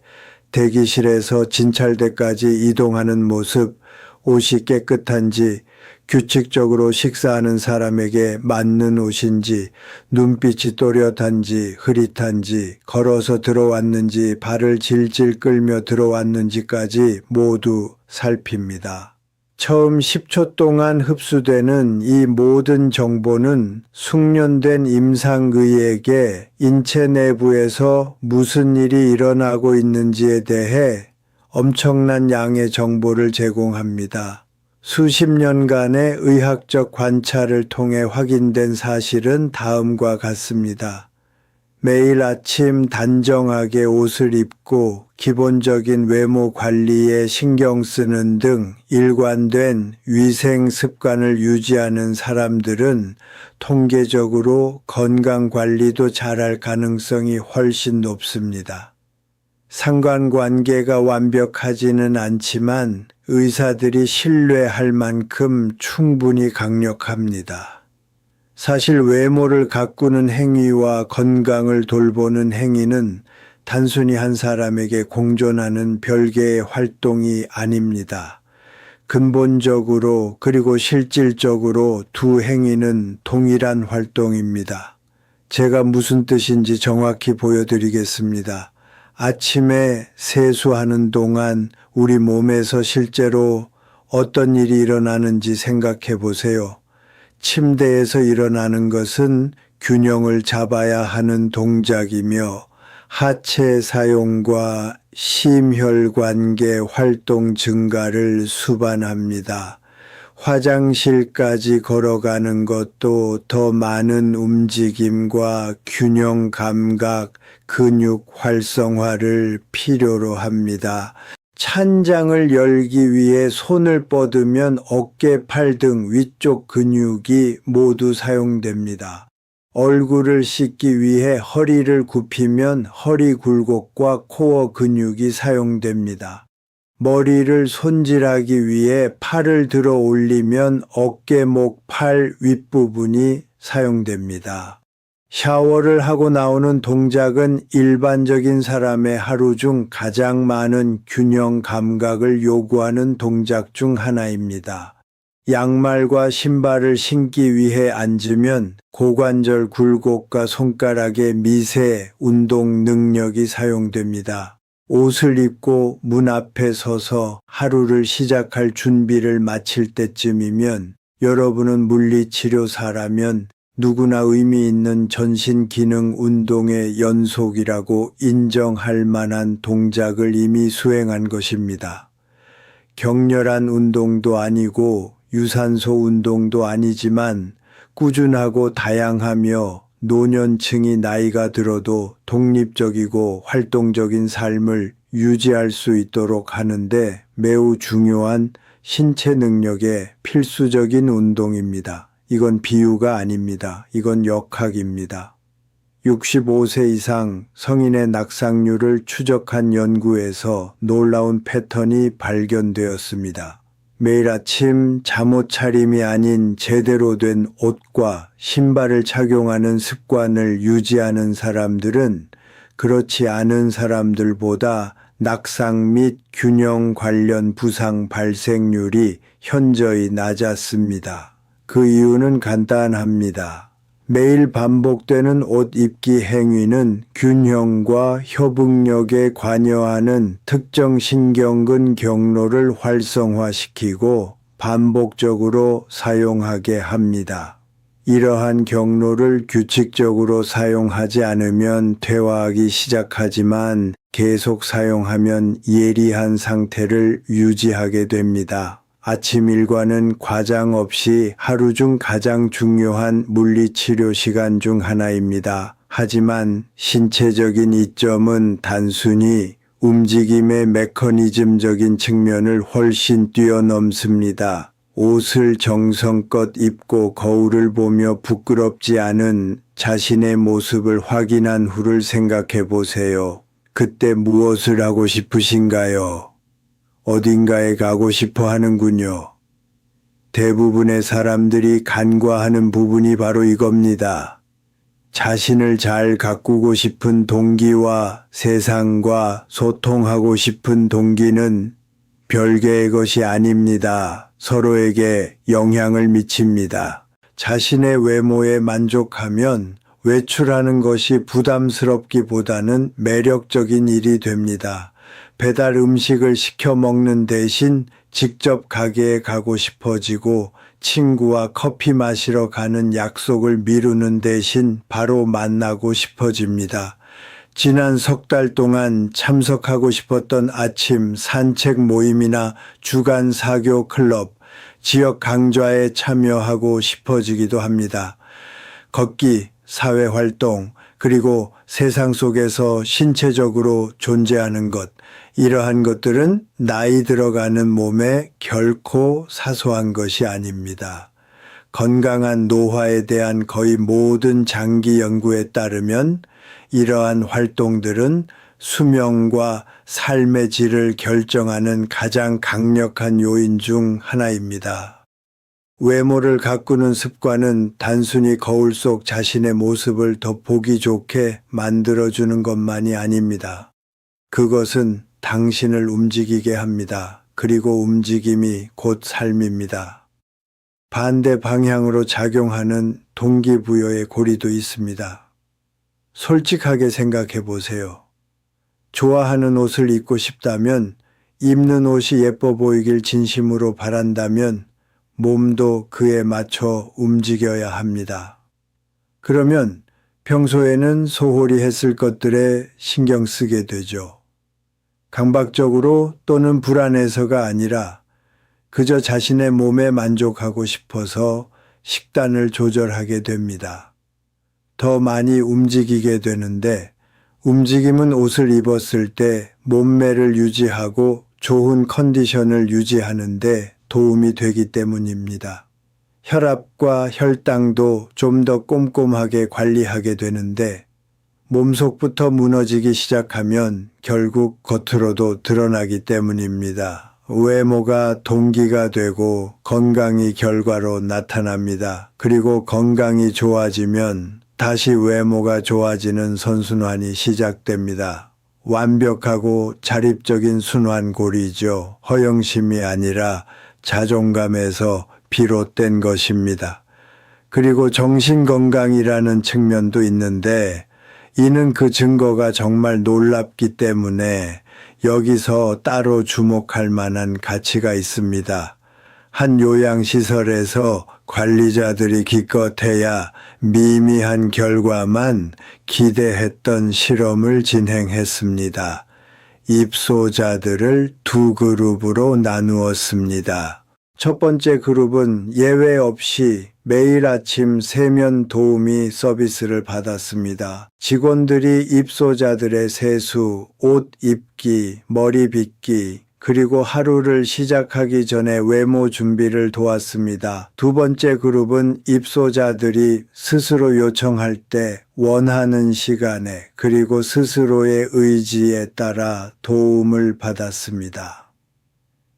대기실에서 진찰대까지 이동하는 모습, 옷이 깨끗한지, 규칙적으로 식사하는 사람에게 맞는 옷인지, 눈빛이 또렷한지, 흐릿한지, 걸어서 들어왔는지, 발을 질질 끌며 들어왔는지까지 모두 살핍니다. 처음 10초 동안 흡수되는 이 모든 정보는 숙련된 임상의에게 인체 내부에서 무슨 일이 일어나고 있는지에 대해 엄청난 양의 정보를 제공합니다. 수십 년간의 의학적 관찰을 통해 확인된 사실은 다음과 같습니다. 매일 아침 단정하게 옷을 입고 기본적인 외모 관리에 신경 쓰는 등 일관된 위생 습관을 유지하는 사람들은 통계적으로 건강 관리도 잘할 가능성이 훨씬 높습니다. 상관관계가 완벽하지는 않지만 의사들이 신뢰할 만큼 충분히 강력합니다. 사실 외모를 가꾸는 행위와 건강을 돌보는 행위는 단순히 한 사람에게 공존하는 별개의 활동이 아닙니다. 근본적으로 그리고 실질적으로 두 행위는 동일한 활동입니다. 제가 무슨 뜻인지 정확히 보여드리겠습니다. 아침에 세수하는 동안 우리 몸에서 실제로 어떤 일이 일어나는지 생각해 보세요. 침대에서 일어나는 것은 균형을 잡아야 하는 동작이며 하체 사용과 심혈관계 활동 증가를 수반합니다. 화장실까지 걸어가는 것도 더 많은 움직임과 균형 감각, 근육 활성화를 필요로 합니다. 찬장을 열기 위해 손을 뻗으면 어깨, 팔 등 위쪽 근육이 모두 사용됩니다. 얼굴을 씻기 위해 허리를 굽히면 허리 굴곡과 코어 근육이 사용됩니다. 머리를 손질하기 위해 팔을 들어 올리면 어깨, 목, 팔 윗부분이 사용됩니다. 샤워를 하고 나오는 동작은 일반적인 사람의 하루 중 가장 많은 균형 감각을 요구하는 동작 중 하나입니다. 양말과 신발을 신기 위해 앉으면 고관절 굴곡과 손가락의 미세 운동 능력이 사용됩니다. 옷을 입고 문 앞에 서서 하루를 시작할 준비를 마칠 때쯤이면 여러분은 물리치료사라면 누구나 의미 있는 전신 기능 운동의 연속이라고 인정할 만한 동작을 이미 수행한 것입니다. 격렬한 운동도 아니고 유산소 운동도 아니지만 꾸준하고 다양하며 노년층이 나이가 들어도 독립적이고 활동적인 삶을 유지할 수 있도록 하는데 매우 중요한 신체 능력의 필수적인 운동입니다. 이건 비유가 아닙니다. 이건 역학입니다. 65세 이상 성인의 낙상률을 추적한 연구에서 놀라운 패턴이 발견되었습니다. 매일 아침 잠옷 차림이 아닌 제대로 된 옷과 신발을 착용하는 습관을 유지하는 사람들은 그렇지 않은 사람들보다 낙상 및 균형 관련 부상 발생률이 현저히 낮았습니다. 그 이유는 간단합니다. 매일 반복되는 옷 입기 행위는 균형과 협응력에 관여하는 특정 신경근 경로를 활성화시키고 반복적으로 사용하게 합니다. 이러한 경로를 규칙적으로 사용하지 않으면 퇴화하기 시작하지만 계속 사용하면 예리한 상태를 유지하게 됩니다. 아침 일과는 과장 없이 하루 중 가장 중요한 물리치료 시간 중 하나입니다. 하지만 신체적인 이점은 단순히 움직임의 메커니즘적인 측면을 훨씬 뛰어넘습니다. 옷을 정성껏 입고 거울을 보며 부끄럽지 않은 자신의 모습을 확인한 후를 생각해 보세요. 그때 무엇을 하고 싶으신가요? 어딘가에 가고 싶어 하는군요. 대부분의 사람들이 간과하는 부분이 바로 이겁니다. 자신을 잘 가꾸고 싶은 동기와 세상과 소통하고 싶은 동기는 별개의 것이 아닙니다. 서로에게 영향을 미칩니다. 자신의 외모에 만족하면 외출하는 것이 부담스럽기보다는 매력적인 일이 됩니다. 배달 음식을 시켜 먹는 대신 직접 가게에 가고 싶어지고 친구와 커피 마시러 가는 약속을 미루는 대신 바로 만나고 싶어집니다. 지난 석 달 동안 참석하고 싶었던 아침 산책 모임이나 주간 사교 클럽, 지역 강좌에 참여하고 싶어지기도 합니다. 걷기, 사회활동, 그리고 세상 속에서 신체적으로 존재하는 것, 이러한 것들은 나이 들어가는 몸에 결코 사소한 것이 아닙니다. 건강한 노화에 대한 거의 모든 장기 연구에 따르면 이러한 활동들은 수명과 삶의 질을 결정하는 가장 강력한 요인 중 하나입니다. 외모를 가꾸는 습관은 단순히 거울 속 자신의 모습을 더 보기 좋게 만들어주는 것만이 아닙니다. 그것은 당신을 움직이게 합니다. 그리고 움직임이 곧 삶입니다. 반대 방향으로 작용하는 동기부여의 고리도 있습니다. 솔직하게 생각해 보세요. 좋아하는 옷을 입고 싶다면, 입는 옷이 예뻐 보이길 진심으로 바란다면 몸도 그에 맞춰 움직여야 합니다. 그러면 평소에는 소홀히 했을 것들에 신경 쓰게 되죠. 강박적으로 또는 불안해서가 아니라 그저 자신의 몸에 만족하고 싶어서 식단을 조절하게 됩니다. 더 많이 움직이게 되는데, 움직임은 옷을 입었을 때 몸매를 유지하고 좋은 컨디션을 유지하는데 도움이 되기 때문입니다. 혈압과 혈당도 좀 더 꼼꼼하게 관리하게 되는데, 몸속부터 무너지기 시작하면 결국 겉으로도 드러나기 때문입니다. 외모가 동기가 되고 건강이 결과로 나타납니다. 그리고 건강이 좋아지면 다시 외모가 좋아지는 선순환이 시작됩니다. 완벽하고 자립적인 순환고리죠. 허영심이 아니라 자존감에서 비롯된 것입니다. 그리고 정신건강이라는 측면도 있는데, 이는 그 증거가 정말 놀랍기 때문에 여기서 따로 주목할 만한 가치가 있습니다. 한 요양시설에서 관리자들이 기껏해야 미미한 결과만 기대했던 실험을 진행했습니다. 입소자들을 두 그룹으로 나누었습니다. 첫 번째 그룹은 예외 없이 매일 아침 세면 도우미 서비스를 받았습니다. 직원들이 입소자들의 세수, 옷 입기, 머리 빗기, 그리고 하루를 시작하기 전에 외모 준비를 도왔습니다. 두 번째 그룹은 입소자들이 스스로 요청할 때 원하는 시간에 그리고 스스로의 의지에 따라 도움을 받았습니다.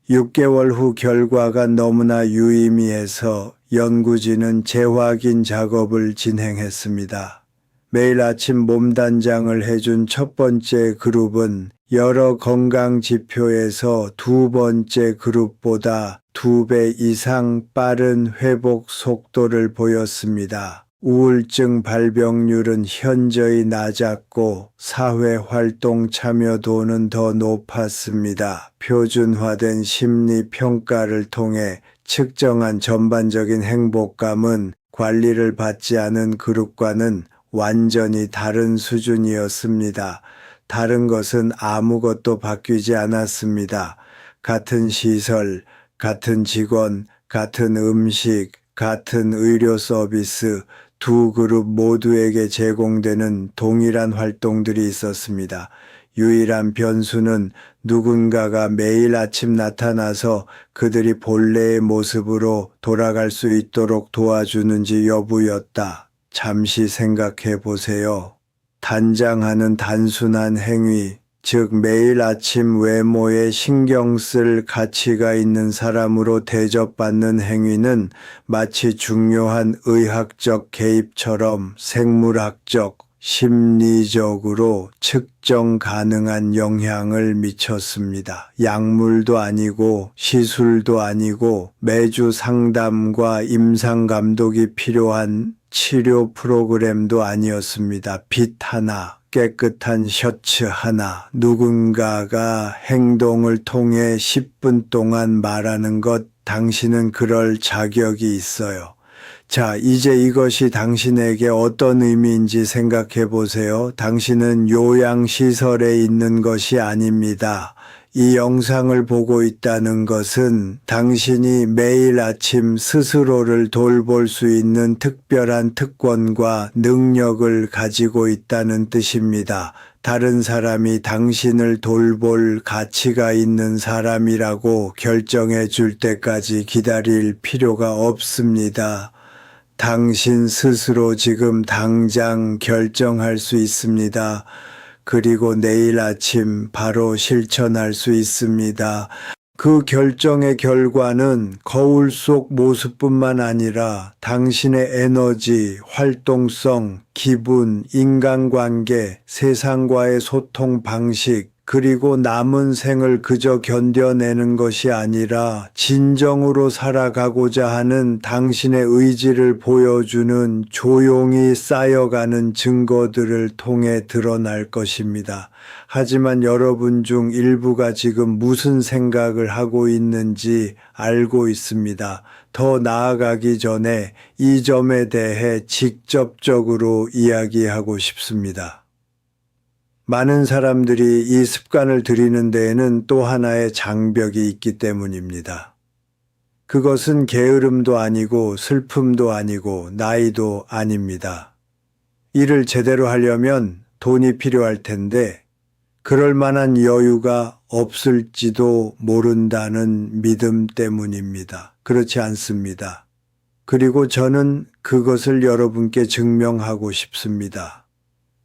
6개월 후 결과가 너무나 유의미해서 연구진은 재확인 작업을 진행했습니다. 매일 아침 몸단장을 해준 첫 번째 그룹은 여러 건강 지표에서 두 번째 그룹보다 2배 이상 빠른 회복 속도를 보였습니다. 우울증 발병률은 현저히 낮았고 사회활동 참여도는 더 높았습니다. 표준화된 심리 평가를 통해 측정한 전반적인 행복감은 관리를 받지 않은 그룹과는 완전히 다른 수준이었습니다. 다른 것은 아무것도 바뀌지 않았습니다. 같은 시설, 같은 직원, 같은 음식, 같은 의료 서비스, 두 그룹 모두에게 제공되는 동일한 활동들이 있었습니다. 유일한 변수는 누군가가 매일 아침 나타나서 그들이 본래의 모습으로 돌아갈 수 있도록 도와주는지 여부였다. 잠시 생각해 보세요. 단장하는 단순한 행위, 즉 매일 아침 외모에 신경 쓸 가치가 있는 사람으로 대접받는 행위는 마치 중요한 의학적 개입처럼 생물학적, 심리적으로 측정 가능한 영향을 미쳤습니다. 약물도 아니고 시술도 아니고 매주 상담과 임상 감독이 필요한 치료 프로그램도 아니었습니다. 빛 하나, 깨끗한 셔츠 하나, 누군가가 행동을 통해 10분 동안 말하는 것, 당신은 그럴 자격이 있어요. 자, 이제 이것이 당신에게 어떤 의미인지 생각해 보세요. 당신은 요양시설에 있는 것이 아닙니다. 이 영상을 보고 있다는 것은 당신이 매일 아침 스스로를 돌볼 수 있는 특별한 특권과 능력을 가지고 있다는 뜻입니다. 다른 사람이 당신을 돌볼 가치가 있는 사람이라고 결정해 줄 때까지 기다릴 필요가 없습니다. 당신 스스로 지금 당장 결정할 수 있습니다. 그리고 내일 아침 바로 실천할 수 있습니다. 그 결정의 결과는 거울 속 모습뿐만 아니라 당신의 에너지, 활동성, 기분, 인간관계, 세상과의 소통 방식, 그리고 남은 생을 그저 견뎌내는 것이 아니라 진정으로 살아가고자 하는 당신의 의지를 보여주는 조용히 쌓여가는 증거들을 통해 드러날 것입니다. 하지만 여러분 중 일부가 지금 무슨 생각을 하고 있는지 알고 있습니다. 더 나아가기 전에 이 점에 대해 직접적으로 이야기하고 싶습니다. 많은 사람들이 이 습관을 들이는 데에는 또 하나의 장벽이 있기 때문입니다. 그것은 게으름도 아니고 슬픔도 아니고 나이도 아닙니다. 일을 제대로 하려면 돈이 필요할 텐데 그럴 만한 여유가 없을지도 모른다는 믿음 때문입니다. 그렇지 않습니다. 그리고 저는 그것을 여러분께 증명하고 싶습니다.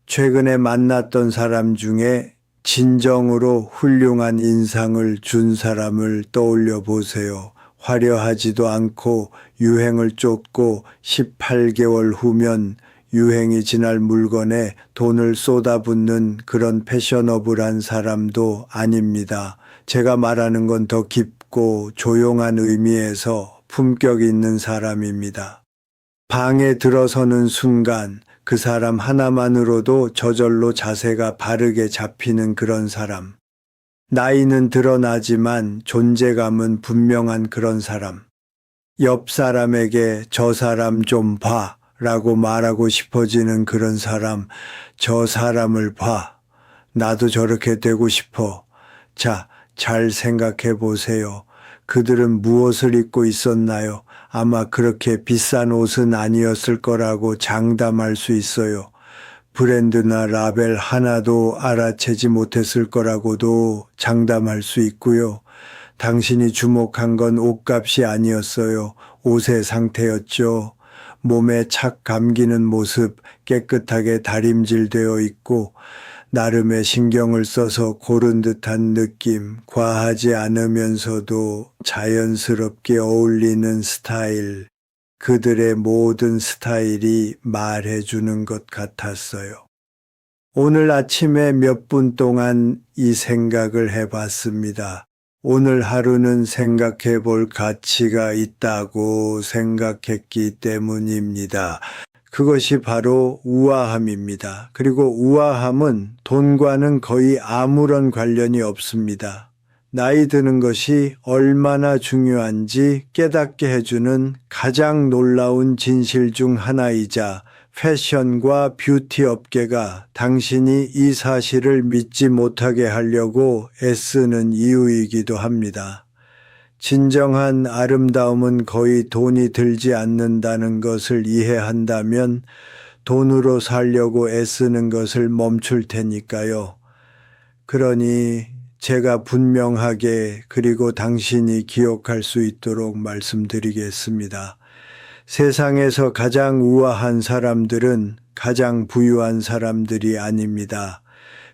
최근에 만났던 사람 중에 진정으로 훌륭한 인상을 준 사람을 떠올려 보세요. 화려하지도 않고 유행을 쫓고 18개월 후면 유행이 지날 물건에 돈을 쏟아붓는 그런 패셔너블한 사람도 아닙니다. 제가 말하는 건 더 깊고 조용한 의미에서 품격 있는 사람입니다. 방에 들어서는 순간 그 사람 하나만으로도 저절로 자세가 바르게 잡히는 그런 사람. 나이는 드러나지만 존재감은 분명한 그런 사람. 옆 사람에게 저 사람 좀 봐 라고 말하고 싶어지는 그런 사람. 저 사람을 봐. 나도 저렇게 되고 싶어. 자, 잘 생각해 보세요. 그들은 무엇을 입고 있었나요? 아마 그렇게 비싼 옷은 아니었을 거라고 장담할 수 있어요. 브랜드나 라벨 하나도 알아채지 못했을 거라고도 장담할 수 있고요. 당신이 주목한 건 옷값이 아니었어요. 옷의 상태였죠. 몸에 착 감기는 모습, 깨끗하게 다림질되어 있고 나름의 신경을 써서 고른 듯한 느낌, 과하지 않으면서도 자연스럽게 어울리는 스타일, 그들의 모든 스타일이 말해주는 것 같았어요. 오늘 아침에 몇 분 동안 이 생각을 해봤습니다. 오늘 하루는 생각해 볼 가치가 있다고 생각했기 때문입니다. 그것이 바로 우아함입니다. 그리고 우아함은 돈과는 거의 아무런 관련이 없습니다. 나이 드는 것이 얼마나 중요한지 깨닫게 해주는 가장 놀라운 진실 중 하나이자 패션과 뷰티 업계가 당신이 이 사실을 믿지 못하게 하려고 애쓰는 이유이기도 합니다. 진정한 아름다움은 거의 돈이 들지 않는다는 것을 이해한다면 돈으로 살려고 애쓰는 것을 멈출 테니까요. 그러니 제가 분명하게 그리고 당신이 기억할 수 있도록 말씀드리겠습니다. 세상에서 가장 우아한 사람들은 가장 부유한 사람들이 아닙니다.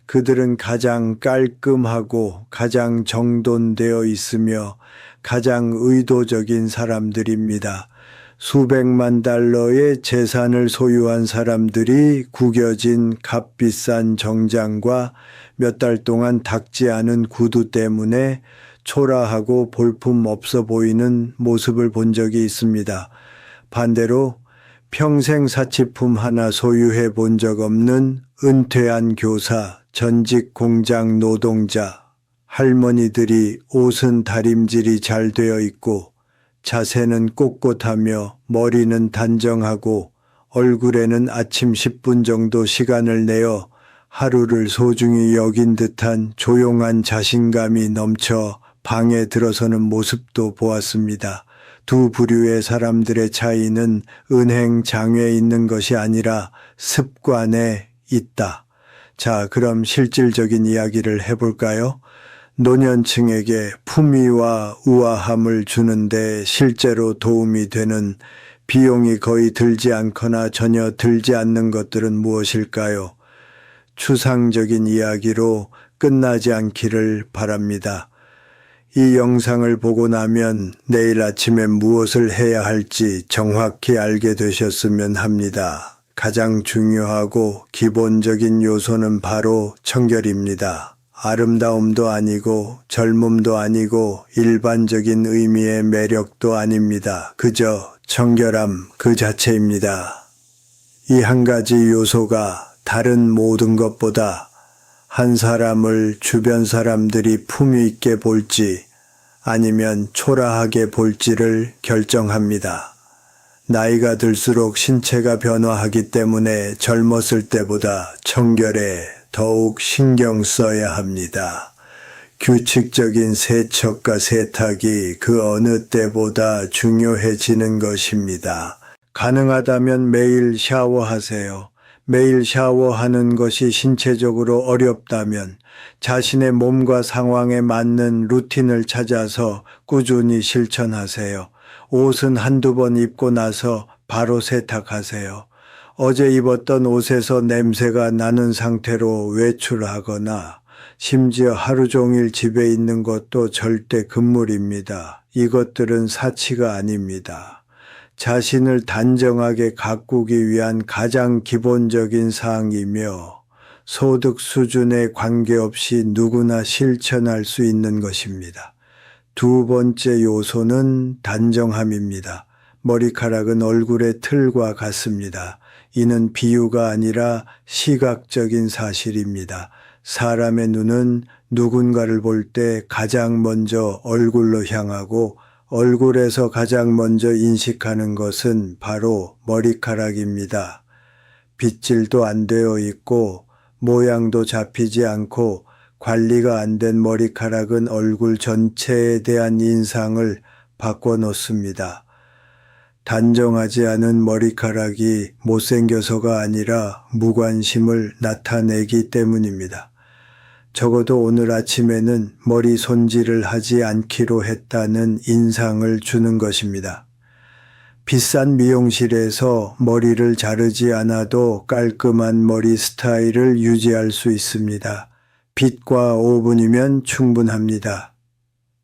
그들은 가장 깔끔하고 가장 정돈되어 있으며 가장 의도적인 사람들입니다. 수백만 달러의 재산을 소유한 사람들이 구겨진 값비싼 정장과 몇 달 동안 닦지 않은 구두 때문에 초라하고 볼품 없어 보이는 모습을 본 적이 있습니다. 반대로 평생 사치품 하나 소유해 본 적 없는 은퇴한 교사, 전직 공장 노동자, 할머니들이 옷은 다림질이 잘 되어 있고 자세는 꼿꼿하며 머리는 단정하고 얼굴에는 아침 10분 정도 시간을 내어 하루를 소중히 여긴 듯한 조용한 자신감이 넘쳐 방에 들어서는 모습도 보았습니다. 두 부류의 사람들의 차이는 은행 장외에 있는 것이 아니라 습관에 있다. 자, 그럼 실질적인 이야기를 해볼까요? 노년층에게 품위와 우아함을 주는데 실제로 도움이 되는 비용이 거의 들지 않거나 전혀 들지 않는 것들은 무엇일까요? 추상적인 이야기로 끝나지 않기를 바랍니다. 이 영상을 보고 나면 내일 아침에 무엇을 해야 할지 정확히 알게 되셨으면 합니다. 가장 중요하고 기본적인 요소는 바로 청결입니다. 아름다움도 아니고 젊음도 아니고 일반적인 의미의 매력도 아닙니다. 그저 청결함 그 자체입니다. 이 한 가지 요소가 다른 모든 것보다 한 사람을 주변 사람들이 품위 있게 볼지 아니면 초라하게 볼지를 결정합니다. 나이가 들수록 신체가 변화하기 때문에 젊었을 때보다 청결에 더욱 신경 써야 합니다. 규칙적인 세척과 세탁이 그 어느 때보다 중요해지는 것입니다. 가능하다면 매일 샤워하세요. 매일 샤워하는 것이 신체적으로 어렵다면 자신의 몸과 상황에 맞는 루틴을 찾아서 꾸준히 실천하세요. 옷은 한두 번 입고 나서 바로 세탁하세요. 어제 입었던 옷에서 냄새가 나는 상태로 외출하거나 심지어 하루 종일 집에 있는 것도 절대 금물입니다. 이것들은 사치가 아닙니다. 자신을 단정하게 가꾸기 위한 가장 기본적인 사항이며 소득 수준에 관계없이 누구나 실천할 수 있는 것입니다. 두 번째 요소는 단정함입니다. 머리카락은 얼굴의 틀과 같습니다. 이는 비유가 아니라 시각적인 사실입니다. 사람의 눈은 누군가를 볼 때 가장 먼저 얼굴로 향하고 얼굴에서 가장 먼저 인식하는 것은 바로 머리카락입니다. 빗질도 안 되어 있고 모양도 잡히지 않고 관리가 안 된 머리카락은 얼굴 전체에 대한 인상을 바꿔놓습니다. 단정하지 않은 머리카락이 못생겨서가 아니라 무관심을 나타내기 때문입니다. 적어도 오늘 아침에는 머리 손질을 하지 않기로 했다는 인상을 주는 것입니다. 비싼 미용실에서 머리를 자르지 않아도 깔끔한 머리 스타일을 유지할 수 있습니다. 빗과 5분이면 충분합니다.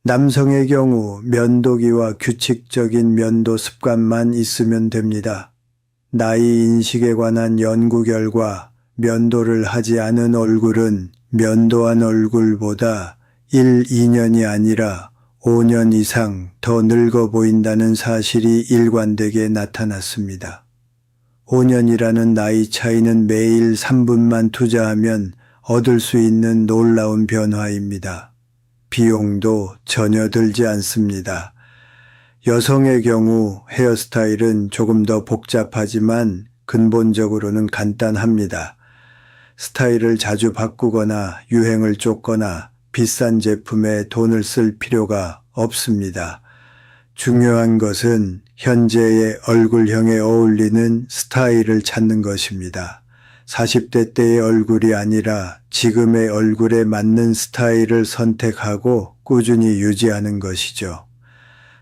남성의 경우 면도기와 규칙적인 면도 습관만 있으면 됩니다. 나이 인식에 관한 연구 결과 면도를 하지 않은 얼굴은 면도한 얼굴보다 1, 2년이 아니라 5년 이상 더 늙어 보인다는 사실이 일관되게 나타났습니다. 5년이라는 나이 차이는 매일 3분만 투자하면 얻을 수 있는 놀라운 변화입니다. 비용도 전혀 들지 않습니다. 여성의 경우 헤어스타일은 조금 더 복잡하지만 근본적으로는 간단합니다. 스타일을 자주 바꾸거나 유행을 쫓거나 비싼 제품에 돈을 쓸 필요가 없습니다. 중요한 것은 현재의 얼굴형에 어울리는 스타일을 찾는 것입니다. 40대 때의 얼굴이 아니라 지금의 얼굴에 맞는 스타일을 선택하고 꾸준히 유지하는 것이죠.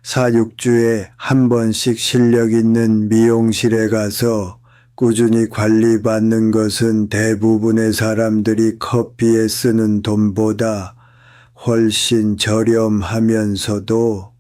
4, 6주에 한 번씩 실력 있는 미용실에 가서 꾸준히 관리받는 것은 대부분의 사람들이 커피에 쓰는 돈보다 훨씬 저렴하면서도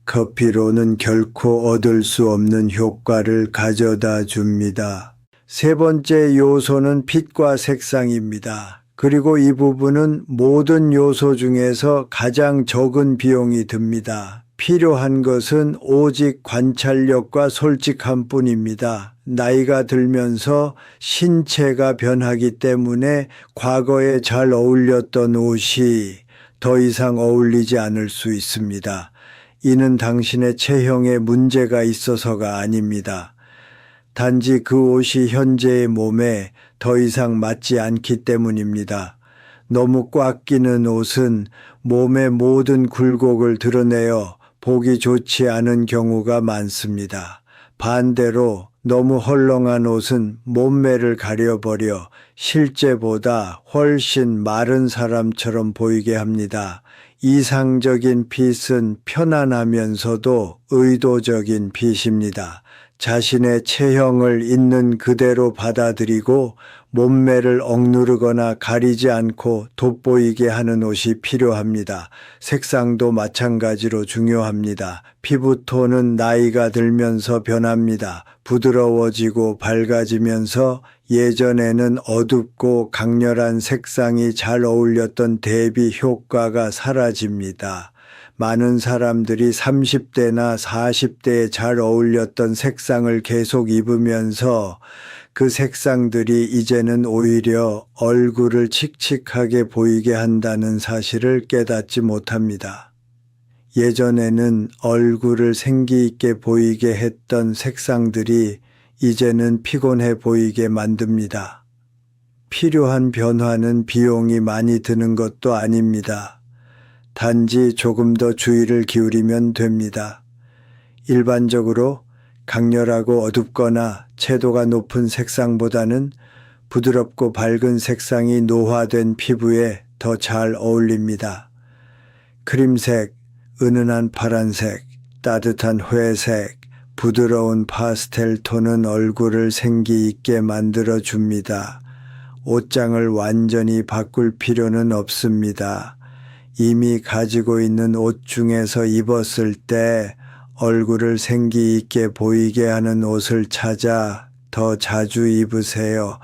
커피로는 결코 얻을 수 없는 효과를 가져다 줍니다. 세 번째 요소는 빛과 색상입니다. 그리고 이 부분은 모든 요소 중에서 가장 적은 비용이 듭니다. 필요한 것은 오직 관찰력과 솔직함 뿐입니다. 나이가 들면서 신체가 변하기 때문에 과거에 잘 어울렸던 옷이 더 이상 어울리지 않을 수 있습니다. 이는 당신의 체형에 문제가 있어서가 아닙니다. 단지 그 옷이 현재의 몸에 더 이상 맞지 않기 때문입니다. 너무 꽉 끼는 옷은 몸의 모든 굴곡을 드러내어 보기 좋지 않은 경우가 많습니다. 반대로 너무 헐렁한 옷은 몸매를 가려버려 실제보다 훨씬 마른 사람처럼 보이게 합니다. 이상적인 핏은 편안하면서도 의도적인 핏입니다. 자신의 체형을 있는 그대로 받아들이고 몸매를 억누르거나 가리지 않고 돋보이게 하는 옷이 필요합니다. 색상도 마찬가지로 중요합니다. 피부톤은 나이가 들면서 변합니다. 부드러워지고 밝아지면서 예전에는 어둡고 강렬한 색상이 잘 어울렸던 대비 효과가 사라집니다. 많은 사람들이 30대나 40대에 잘 어울렸던 색상을 계속 입으면서 그 색상들이 이제는 오히려 얼굴을 칙칙하게 보이게 한다는 사실을 깨닫지 못합니다. 예전에는 얼굴을 생기 있게 보이게 했던 색상들이 이제는 피곤해 보이게 만듭니다. 필요한 변화는 비용이 많이 드는 것도 아닙니다. 단지 조금 더 주의를 기울이면 됩니다. 일반적으로 강렬하고 어둡거나 채도가 높은 색상보다는 부드럽고 밝은 색상이 노화된 피부에 더 잘 어울립니다. 크림색, 은은한 파란색, 따뜻한 회색, 부드러운 파스텔 톤은 얼굴을 생기 있게 만들어 줍니다. 옷장을 완전히 바꿀 필요는 없습니다. 이미 가지고 있는 옷 중에서 입었을 때 얼굴을 생기 있게 보이게 하는 옷을 찾아 더 자주 입으세요.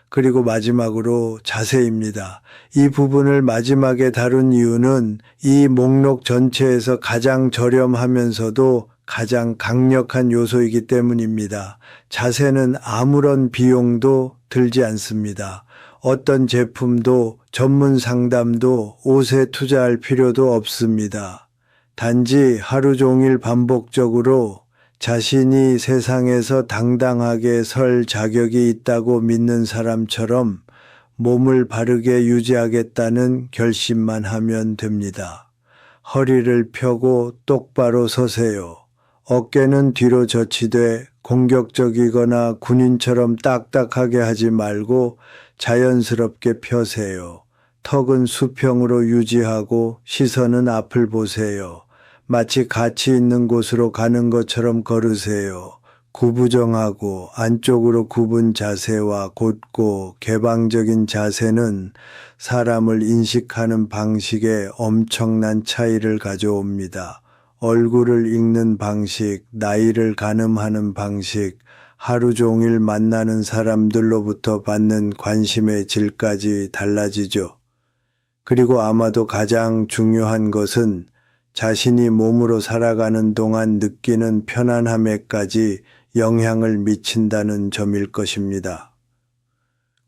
그리고 마지막으로 자세입니다. 이 부분을 마지막에 다룬 이유는 이 목록 전체에서 가장 저렴하면서도 가장 강력한 요소이기 때문입니다. 자세는 아무런 비용도 들지 않습니다. 어떤 제품도 전문 상담도 옷에 투자할 필요도 없습니다. 단지 하루 종일 반복적으로 자신이 세상에서 당당하게 설 자격이 있다고 믿는 사람처럼 몸을 바르게 유지하겠다는 결심만 하면 됩니다. 허리를 펴고 똑바로 서세요. 어깨는 뒤로 젖히되 공격적이거나 군인처럼 딱딱하게 하지 말고 자연스럽게 펴세요. 턱은 수평으로 유지하고 시선은 앞을 보세요. 마치 가치 있는 곳으로 가는 것처럼 걸으세요. 구부정하고 안쪽으로 굽은 자세와 곧고 개방적인 자세는 사람을 인식하는 방식에 엄청난 차이를 가져옵니다. 얼굴을 읽는 방식, 나이를 가늠하는 방식, 하루 종일 만나는 사람들로부터 받는 관심의 질까지 달라지죠. 그리고 아마도 가장 중요한 것은 자신이 몸으로 살아가는 동안 느끼는 편안함에까지 영향을 미친다는 점일 것입니다.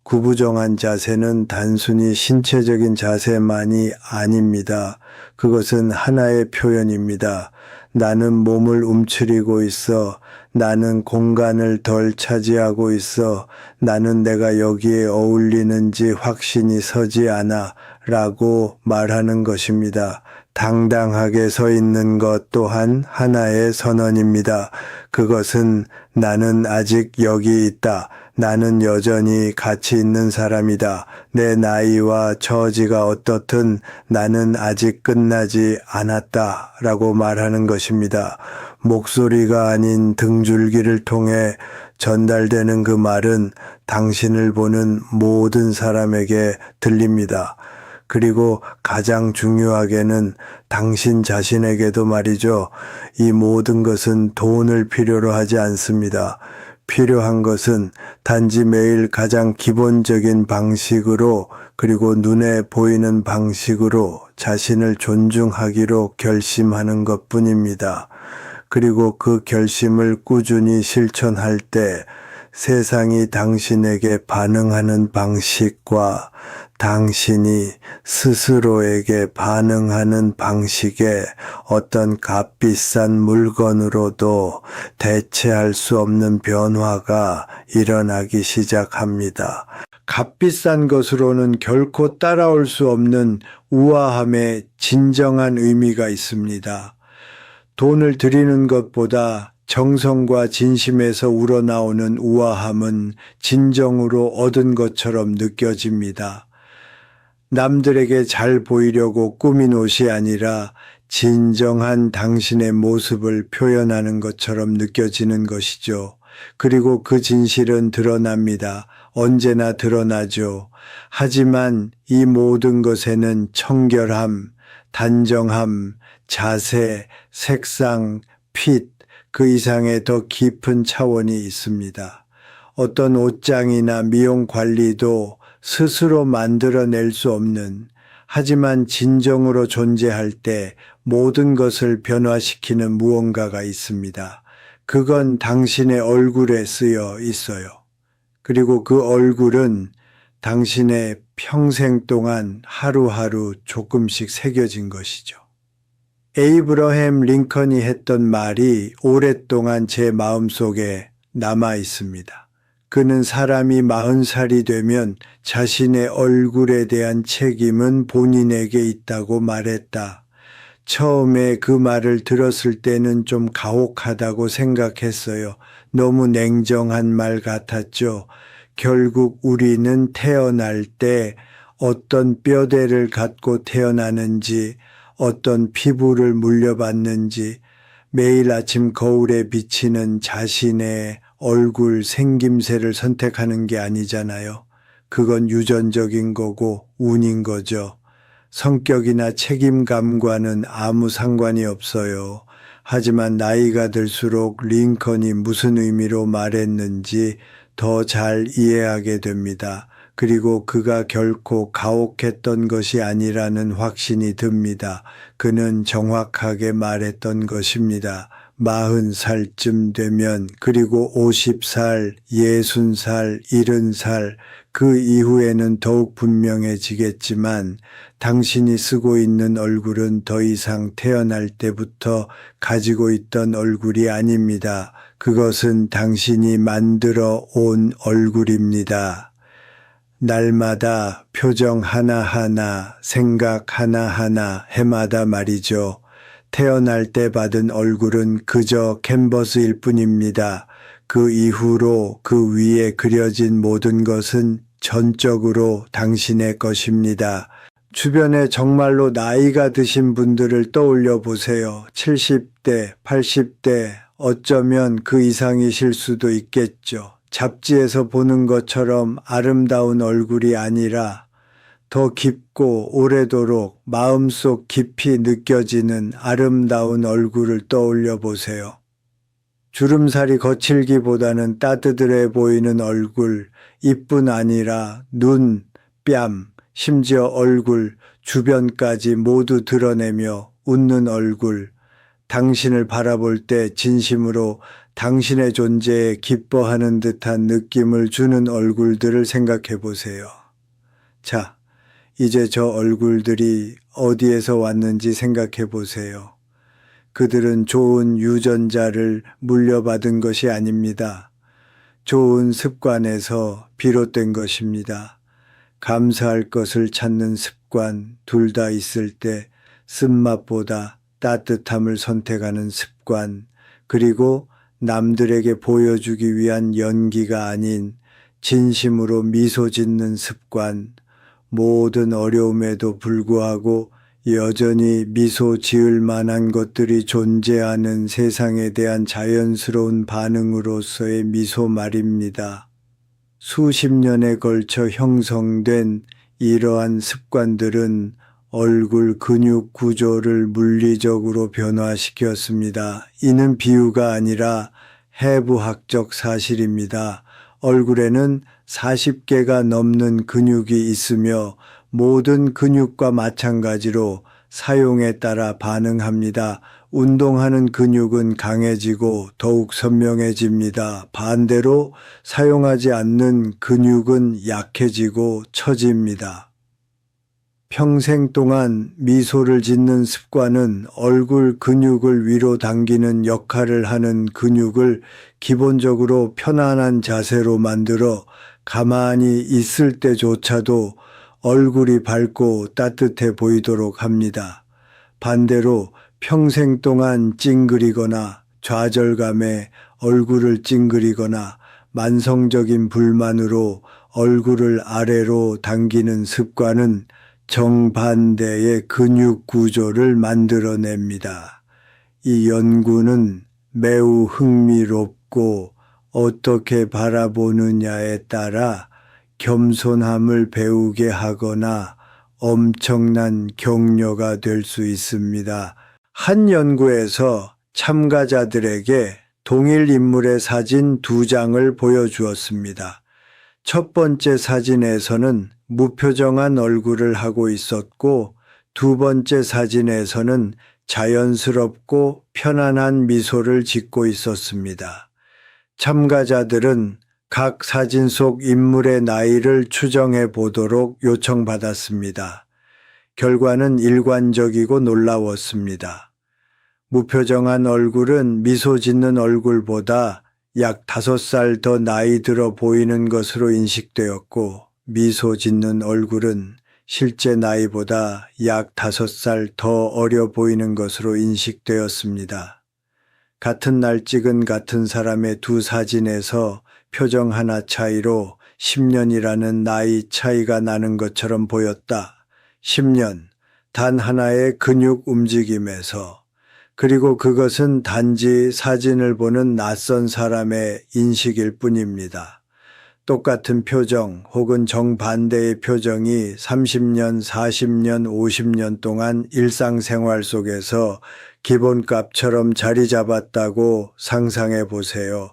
구부정한 자세는 단순히 신체적인 자세만이 아닙니다. 그것은 하나의 표현입니다. 나는 몸을 움츠리고 있어. 나는 공간을 덜 차지하고 있어. 나는 내가 여기에 어울리는지 확신이 서지 않아. 라고 말하는 것입니다. 당당하게 서 있는 것 또한 하나의 선언입니다. 그것은 나는 아직 여기 있다. 나는 여전히 가치 있는 사람이다. 내 나이와 처지가 어떻든 나는 아직 끝나지 않았다. 라고 말하는 것입니다. 목소리가 아닌 등줄기를 통해 전달되는 그 말은 당신을 보는 모든 사람에게 들립니다. 그리고 가장 중요하게는 당신 자신에게도 말이죠. 이 모든 것은 돈을 필요로 하지 않습니다. 필요한 것은 단지 매일 가장 기본적인 방식으로 그리고 눈에 보이는 방식으로 자신을 존중하기로 결심하는 것뿐입니다. 그리고 그 결심을 꾸준히 실천할 때 세상이 당신에게 반응하는 방식과 당신이 스스로에게 반응하는 방식에 어떤 값비싼 물건으로도 대체할 수 없는 변화가 일어나기 시작합니다. 값비싼 것으로는 결코 따라올 수 없는 우아함의 진정한 의미가 있습니다. 돈을 드리는 것보다 정성과 진심에서 우러나오는 우아함은 진정으로 얻은 것처럼 느껴집니다. 남들에게 잘 보이려고 꾸민 옷이 아니라 진정한 당신의 모습을 표현하는 것처럼 느껴지는 것이죠. 그리고 그 진실은 드러납니다. 언제나 드러나죠. 하지만 이 모든 것에는 청결함, 단정함, 자세, 색상, 핏, 그 이상의 더 깊은 차원이 있습니다. 어떤 옷장이나 미용 관리도 스스로 만들어낼 수 없는, 하지만 진정으로 존재할 때 모든 것을 변화시키는 무언가가 있습니다. 그건 당신의 얼굴에 쓰여 있어요. 그리고 그 얼굴은 당신의 평생 동안 하루하루 조금씩 새겨진 것이죠. 에이브러햄 링컨이 했던 말이 오랫동안 제 마음속에 남아 있습니다. 그는 사람이 40살이 되면 자신의 얼굴에 대한 책임은 본인에게 있다고 말했다. 처음에 그 말을 들었을 때는 좀 가혹하다고 생각했어요. 너무 냉정한 말 같았죠. 결국 우리는 태어날 때 어떤 뼈대를 갖고 태어나는지, 어떤 피부를 물려받는지, 매일 아침 거울에 비치는 자신의 얼굴 생김새를 선택하는 게 아니잖아요. 그건 유전적인 거고 운인 거죠. 성격이나 책임감과는 아무 상관이 없어요. 하지만 나이가 들수록 링컨이 무슨 의미로 말했는지 더 잘 이해하게 됩니다. 그리고 그가 결코 가혹했던 것이 아니라는 확신이 듭니다. 그는 정확하게 말했던 것입니다. 40살쯤 되면, 그리고 50살, 60살, 70살, 그 이후에는 더욱 분명해지겠지만 당신이 쓰고 있는 얼굴은 더 이상 태어날 때부터 가지고 있던 얼굴이 아닙니다. 그것은 당신이 만들어 온 얼굴입니다. 날마다 표정 하나하나, 생각 하나하나, 해마다 말이죠. 태어날 때 받은 얼굴은 그저 캔버스일 뿐입니다. 그 이후로 그 위에 그려진 모든 것은 전적으로 당신의 것입니다. 주변에 정말로 나이가 드신 분들을 떠올려 보세요. 70대, 80대, 어쩌면 그 이상이실 수도 있겠죠. 잡지에서 보는 것처럼 아름다운 얼굴이 아니라 더 깊고 오래도록 마음속 깊이 느껴지는 아름다운 얼굴을 떠올려 보세요. 주름살이 거칠기보다는 따뜻해 보이는 얼굴, 입뿐 아니라 눈, 뺨, 심지어 얼굴, 주변까지 모두 드러내며 웃는 얼굴, 당신을 바라볼 때 진심으로 당신의 존재에 기뻐하는 듯한 느낌을 주는 얼굴들을 생각해 보세요. 자, 이제 저 얼굴들이 어디에서 왔는지 생각해 보세요. 그들은 좋은 유전자를 물려받은 것이 아닙니다. 좋은 습관에서 비롯된 것입니다. 감사할 것을 찾는 습관, 둘 다 있을 때 쓴맛보다 따뜻함을 선택하는 습관, 그리고 남들에게 보여주기 위한 연기가 아닌 진심으로 미소 짓는 습관, 모든 어려움에도 불구하고 여전히 미소 지을 만한 것들이 존재하는 세상에 대한 자연스러운 반응으로서의 미소 말입니다. 수십 년에 걸쳐 형성된 이러한 습관들은 얼굴 근육 구조를 물리적으로 변화시켰습니다. 이는 비유가 아니라 해부학적 사실입니다. 얼굴에는 40개가 넘는 근육이 있으며 모든 근육과 마찬가지로 사용에 따라 반응합니다. 운동하는 근육은 강해지고 더욱 선명해집니다. 반대로 사용하지 않는 근육은 약해지고 처집니다. 평생 동안 미소를 짓는 습관은 얼굴 근육을 위로 당기는 역할을 하는 근육을 기본적으로 편안한 자세로 만들어 가만히 있을 때조차도 얼굴이 밝고 따뜻해 보이도록 합니다. 반대로 평생 동안 찡그리거나 좌절감에 얼굴을 찡그리거나 만성적인 불만으로 얼굴을 아래로 당기는 습관은 정반대의 근육 구조를 만들어냅니다. 이 연구는 매우 흥미롭고 어떻게 바라보느냐에 따라 겸손함을 배우게 하거나 엄청난 격려가 될 수 있습니다. 한 연구에서 참가자들에게 동일 인물의 사진 2장을 보여주었습니다. 첫 번째 사진에서는 무표정한 얼굴을 하고 있었고, 두 번째 사진에서는 자연스럽고 편안한 미소를 짓고 있었습니다. 참가자들은 각 사진 속 인물의 나이를 추정해 보도록 요청받았습니다. 결과는 일관적이고 놀라웠습니다. 무표정한 얼굴은 미소 짓는 얼굴보다 약 5살 더 나이 들어 보이는 것으로 인식되었고, 미소 짓는 얼굴은 실제 나이보다 약 5살 더 어려 보이는 것으로 인식되었습니다. 같은 날 찍은 같은 사람의 두 사진에서 표정 하나 차이로 10년이라는 나이 차이가 나는 것처럼 보였다. 10년, 단 하나의 근육 움직임에서. 그리고 그것은 단지 사진을 보는 낯선 사람의 인식일 뿐입니다. 똑같은 표정 혹은 정반대의 표정이 30년, 40년, 50년 동안 일상생활 속에서 기본값처럼 자리 잡았다고 상상해 보세요.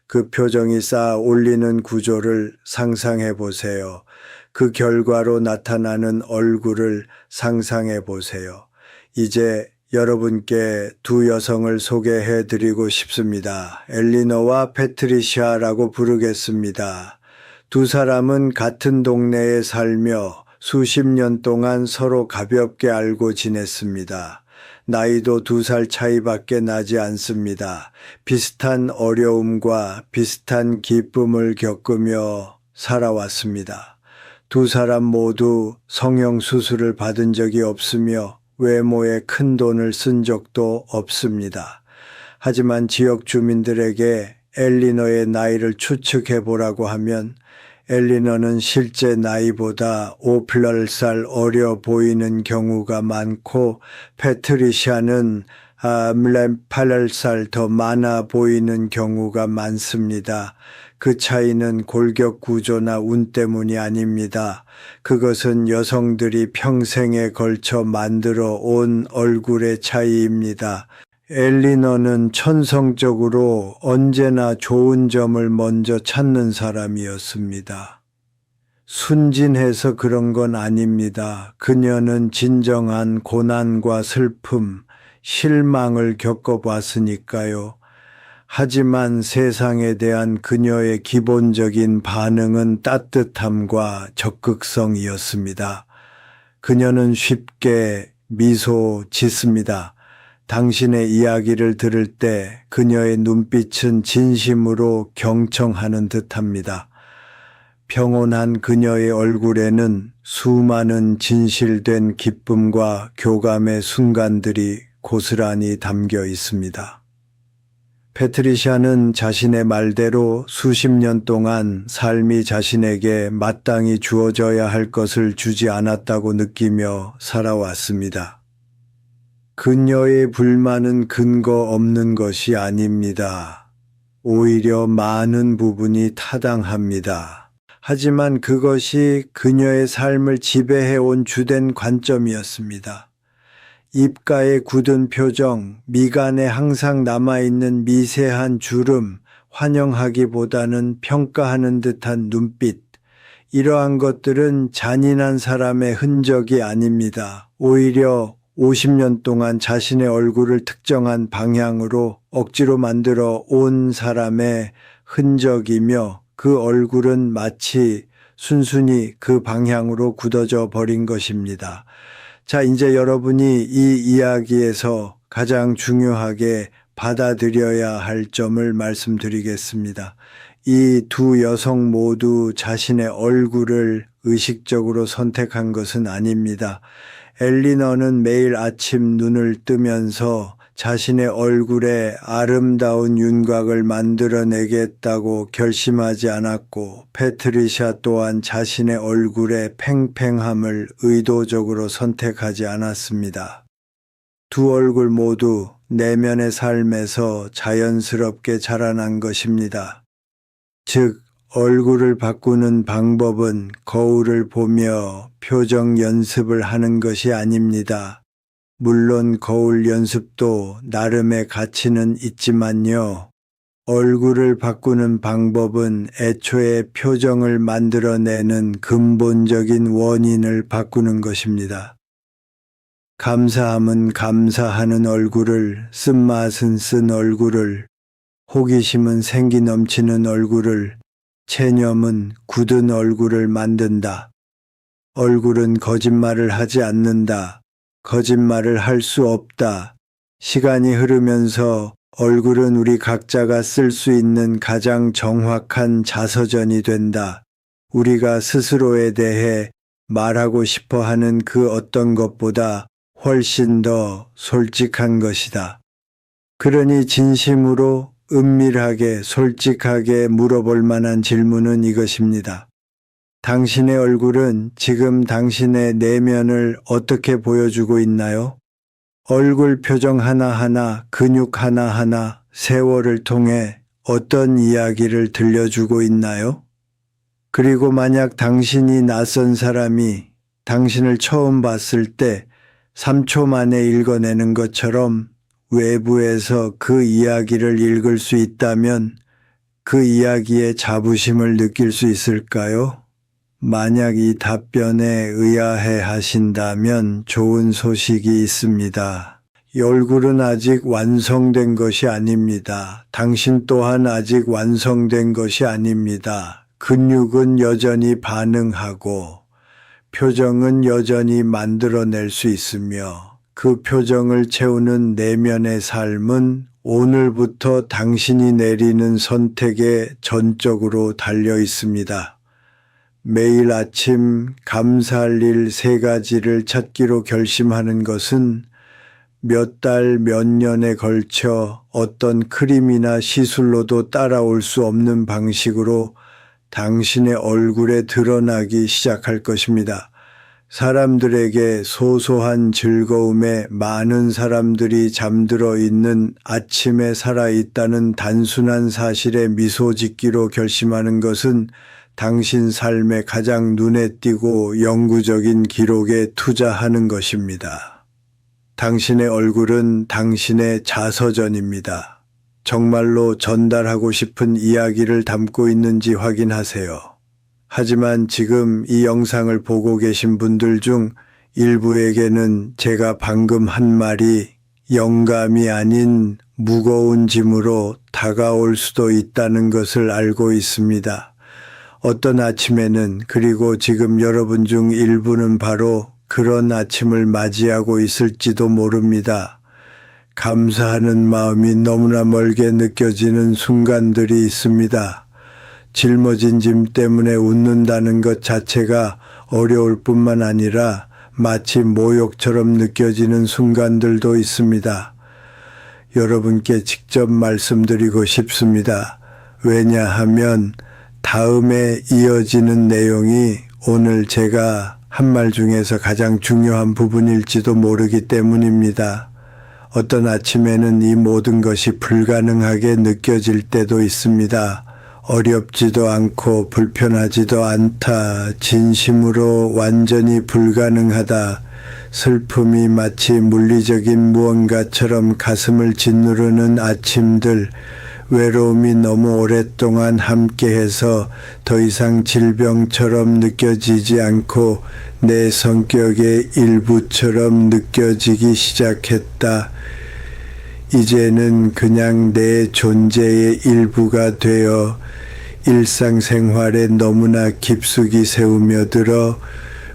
그 표정이 쌓아 올리는 구조를 상상해 보세요. 그 결과로 나타나는 얼굴을 상상해 보세요. 이제 여러분께 두 여성을 소개해 드리고 싶습니다. 엘리너와 패트리샤라고 부르겠습니다. 두 사람은 같은 동네에 살며 수십 년 동안 서로 가볍게 알고 지냈습니다. 나이도 2살 차이밖에 나지 않습니다. 비슷한 어려움과 비슷한 기쁨을 겪으며 살아왔습니다. 두 사람 모두 성형수술을 받은 적이 없으며 외모에 큰 돈을 쓴 적도 없습니다. 하지만 지역 주민들에게 엘리너의 나이를 추측해 보라고 하면 엘리너는 실제 나이보다 5~8살 어려 보이는 경우가 많고 패트리샤는 8살 더 많아 보이는 경우가 많습니다. 그 차이는 골격 구조나 운 때문이 아닙니다. 그것은 여성들이 평생에 걸쳐 만들어 온 얼굴의 차이입니다. 엘리너는 천성적으로 언제나 좋은 점을 먼저 찾는 사람이었습니다. 순진해서 그런 건 아닙니다. 그녀는 진정한 고난과 슬픔, 실망을 겪어봤으니까요. 하지만 세상에 대한 그녀의 기본적인 반응은 따뜻함과 적극성이었습니다. 그녀는 쉽게 미소 짓습니다. 당신의 이야기를 들을 때 그녀의 눈빛은 진심으로 경청하는 듯합니다. 평온한 그녀의 얼굴에는 수많은 진실된 기쁨과 교감의 순간들이 고스란히 담겨 있습니다. 패트리샤는 자신의 말대로 수십 년 동안 삶이 자신에게 마땅히 주어져야 할 것을 주지 않았다고 느끼며 살아왔습니다. 그녀의 불만은 근거 없는 것이 아닙니다. 오히려 많은 부분이 타당합니다. 하지만 그것이 그녀의 삶을 지배해온 주된 관점이었습니다. 입가의 굳은 표정, 미간에 항상 남아있는 미세한 주름, 환영하기보다는 평가하는 듯한 눈빛, 이러한 것들은 잔인한 사람의 흔적이 아닙니다. 오히려 50년 동안 자신의 얼굴을 특정한 방향으로 억지로 만들어 온 사람의 흔적이며 그 얼굴은 마치 순순히 그 방향으로 굳어져 버린 것입니다. 자, 이제 여러분이 이 이야기에서 가장 중요하게 받아들여야 할 점을 말씀드리겠습니다. 이 두 여성 모두 자신의 얼굴을 의식적으로 선택한 것은 아닙니다. 엘리너는 매일 아침 눈을 뜨면서 자신의 얼굴에 아름다운 윤곽을 만들어내겠다고 결심하지 않았고, 패트리샤 또한 자신의 얼굴의 팽팽함을 의도적으로 선택하지 않았습니다. 두 얼굴 모두 내면의 삶에서 자연스럽게 자라난 것입니다. 즉, 얼굴을 바꾸는 방법은 거울을 보며 표정 연습을 하는 것이 아닙니다. 물론 거울 연습도 나름의 가치는 있지만요. 얼굴을 바꾸는 방법은 애초에 표정을 만들어내는 근본적인 원인을 바꾸는 것입니다. 감사함은 감사하는 얼굴을, 쓴맛은 쓴 얼굴을, 호기심은 생기 넘치는 얼굴을, 체념은 굳은 얼굴을 만든다. 얼굴은 거짓말을 하지 않는다. 거짓말을 할 수 없다. 시간이 흐르면서 얼굴은 우리 각자가 쓸 수 있는 가장 정확한 자서전이 된다. 우리가 스스로에 대해 말하고 싶어 하는 그 어떤 것보다 훨씬 더 솔직한 것이다. 그러니 진심으로 은밀하게 솔직하게 물어볼 만한 질문은 이것입니다. 당신의 얼굴은 지금 당신의 내면을 어떻게 보여주고 있나요? 얼굴 표정 하나하나, 근육 하나하나, 세월을 통해 어떤 이야기를 들려주고 있나요? 그리고 만약 당신이 낯선 사람이 당신을 처음 봤을 때 3초 만에 읽어내는 것처럼 외부에서 그 이야기를 읽을 수 있다면 그 이야기에 자부심을 느낄 수 있을까요? 만약 이 답변에 의아해 하신다면 좋은 소식이 있습니다. 이 얼굴은 아직 완성된 것이 아닙니다. 당신 또한 아직 완성된 것이 아닙니다. 근육은 여전히 반응하고 표정은 여전히 만들어낼 수 있으며 그 표정을 채우는 내면의 삶은 오늘부터 당신이 내리는 선택에 전적으로 달려 있습니다. 매일 아침 감사할 일 3가지를 찾기로 결심하는 것은 몇 달, 몇 년에 걸쳐 어떤 크림이나 시술로도 따라올 수 없는 방식으로 당신의 얼굴에 드러나기 시작할 것입니다. 사람들에게 소소한 즐거움에 많은 사람들이 잠들어 있는 아침에 살아있다는 단순한 사실에 미소 짓기로 결심하는 것은 당신 삶의 가장 눈에 띄고 영구적인 기록에 투자하는 것입니다. 당신의 얼굴은 당신의 자서전입니다. 정말로 전달하고 싶은 이야기를 담고 있는지 확인하세요. 하지만 지금 이 영상을 보고 계신 분들 중 일부에게는 제가 방금 한 말이 영감이 아닌 무거운 짐으로 다가올 수도 있다는 것을 알고 있습니다. 어떤 아침에는, 그리고 지금 여러분 중 일부는 바로 그런 아침을 맞이하고 있을지도 모릅니다. 감사하는 마음이 너무나 멀게 느껴지는 순간들이 있습니다. 짊어진 짐 때문에 웃는다는 것 자체가 어려울 뿐만 아니라 마치 모욕처럼 느껴지는 순간들도 있습니다. 여러분께 직접 말씀드리고 싶습니다. 왜냐하면 다음에 이어지는 내용이 오늘 제가 한 말 중에서 가장 중요한 부분일지도 모르기 때문입니다. 어떤 아침에는 이 모든 것이 불가능하게 느껴질 때도 있습니다. 어렵지도 않고 불편하지도 않다. 진심으로 완전히 불가능하다. 슬픔이 마치 물리적인 무언가처럼 가슴을 짓누르는 아침들. 외로움이 너무 오랫동안 함께해서 더 이상 질병처럼 느껴지지 않고 내 성격의 일부처럼 느껴지기 시작했다. 이제는 그냥 내 존재의 일부가 되어 일상생활에 너무나 깊숙이 새우며들어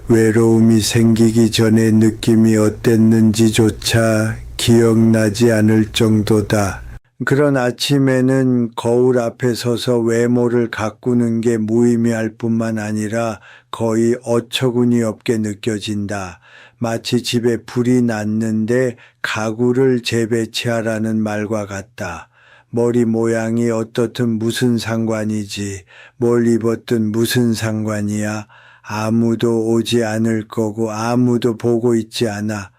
외로움이 생기기 전에 느낌이 어땠는지조차 기억나지 않을 정도다. 그런 아침에는 거울 앞에 서서 외모를 가꾸는 게 무의미할 뿐만 아니라 거의 어처구니 없게 느껴진다. 마치 집에 불이 났는데 가구를 재배치하라는 말과 같다. 머리 모양이 어떻든 무슨 상관이지. 뭘 입었든 무슨 상관이야. 아무도 오지 않을 거고 아무도 보고 있지 않아.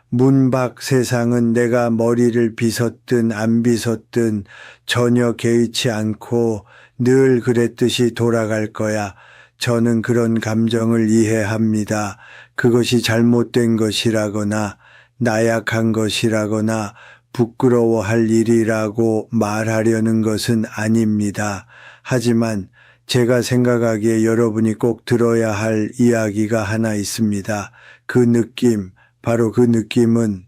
문 밖 세상은 내가 머리를 빗었든 안 빗었든 전혀 개의치 않고 늘 그랬듯이 돌아갈 거야. 저는 그런 감정을 이해합니다. 그것이 잘못된 것이라거나 나약한 것이라거나 부끄러워할 일이라고 말하려는 것은 아닙니다. 하지만 제가 생각하기에 여러분이 꼭 들어야 할 이야기가 하나 있습니다. 그 느낌, 바로 그 느낌은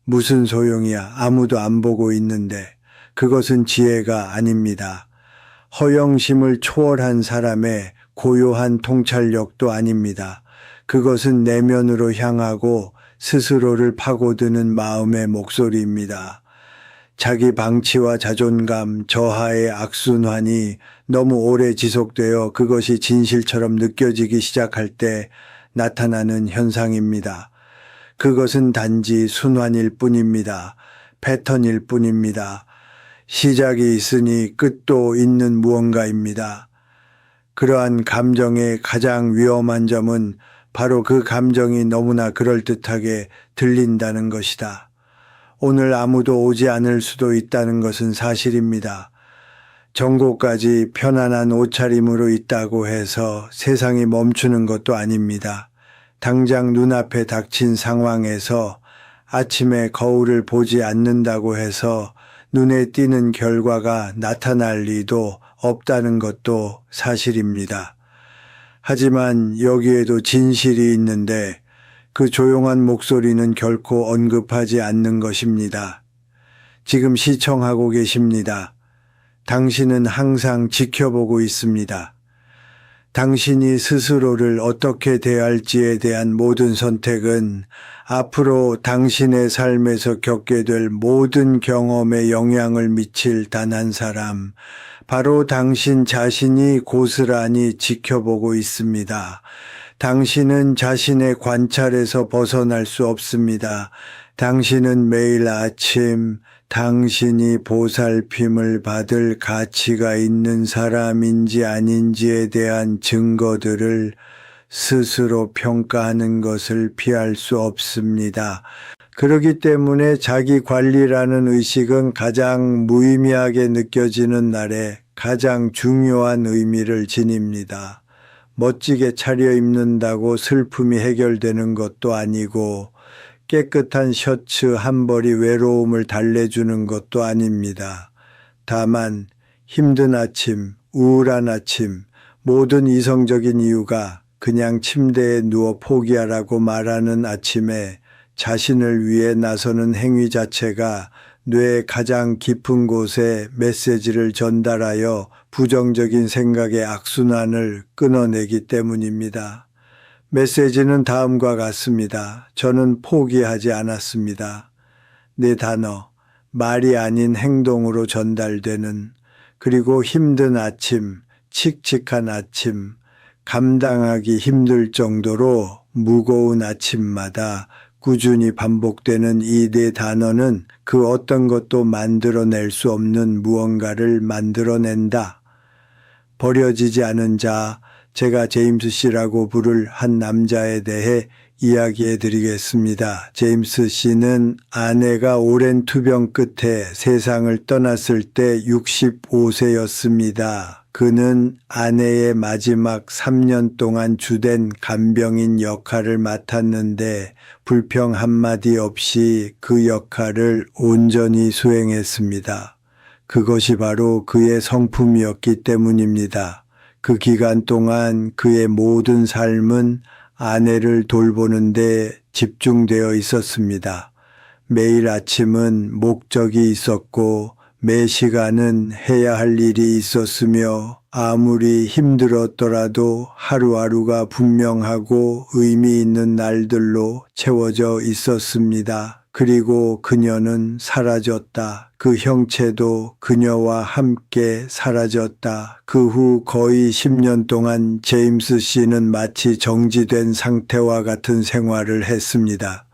무슨 소용이야. 아무도 안 보고 있는데. 그것은 지혜가 아닙니다. 허영심을 초월한 사람의 고요한 통찰력도 아닙니다. 그것은 내면으로 향하고 스스로를 파고드는 마음의 목소리입니다. 자기 방치와 자존감, 저하의 악순환이 너무 오래 지속되어 그것이 진실처럼 느껴지기 시작할 때 나타나는 현상입니다. 그것은 단지 순환일 뿐입니다. 패턴일 뿐입니다. 시작이 있으니 끝도 있는 무언가입니다. 그러한 감정의 가장 위험한 점은 바로 그 감정이 너무나 그럴듯하게 들린다는 것이다. 오늘 아무도 오지 않을 수도 있다는 것은 사실입니다. 정고까지 편안한 옷차림으로 있다고 해서 세상이 멈추는 것도 아닙니다. 당장 눈앞에 닥친 상황에서 아침에 거울을 보지 않는다고 해서 눈에 띄는 결과가 나타날 리도 없다는 것도 사실입니다. 하지만 여기에도 진실이 있는데 그 조용한 목소리는 결코 언급하지 않는 것입니다. 지금 시청하고 계십니다. 당신은 항상 지켜보고 있습니다. 당신이 스스로를 어떻게 대할지에 대한 모든 선택은 앞으로 당신의 삶에서 겪게 될 모든 경험에 영향을 미칠 단 한 사람, 바로 당신 자신이 고스란히 지켜보고 있습니다. 당신은 자신의 관찰에서 벗어날 수 없습니다. 당신은 매일 아침 당신이 보살핌을 받을 가치가 있는 사람인지 아닌지에 대한 증거들을 스스로 평가하는 것을 피할 수 없습니다. 그렇기 때문에 자기 관리라는 의식은 가장 무의미하게 느껴지는 날에 가장 중요한 의미를 지닙니다. 멋지게 차려입는다고 슬픔이 해결되는 것도 아니고 깨끗한 셔츠 한 벌이 외로움을 달래주는 것도 아닙니다. 다만 힘든 아침, 우울한 아침, 모든 이성적인 이유가 그냥 침대에 누워 포기하라고 말하는 아침에 자신을 위해 나서는 행위 자체가 뇌의 가장 깊은 곳에 메시지를 전달하여 부정적인 생각의 악순환을 끊어내기 때문입니다. 메시지는 다음과 같습니다. 저는 포기하지 않았습니다. 네 단어, 말이 아닌 행동으로 전달되는, 그리고 힘든 아침, 칙칙한 아침, 감당하기 힘들 정도로 무거운 아침마다 꾸준히 반복되는 이 네 단어는 그 어떤 것도 만들어낼 수 없는 무언가를 만들어낸다. 버려지지 않은 자, 제가 제임스 씨라고 부를 한 남자에 대해 이야기해 드리겠습니다. 제임스 씨는 아내가 오랜 투병 끝에 세상을 떠났을 때 65세였습니다. 그는 아내의 마지막 3년 동안 주된 간병인 역할을 맡았는데 불평 한마디 없이 그 역할을 온전히 수행했습니다. 그것이 바로 그의 성품이었기 때문입니다. 그 기간 동안 그의 모든 삶은 아내를 돌보는데 집중되어 있었습니다. 매일 아침은 목적이 있었고 매 시간은 해야 할 일이 있었으며 아무리 힘들었더라도 하루하루가 분명하고 의미 있는 날들로 채워져 있었습니다. 그리고 그녀는 사라졌다. 그 형체도 그녀와 함께 사라졌다. 그 후 거의 10년 동안 제임스 씨는 마치 정지된 상태와 같은 생활을 했습니다.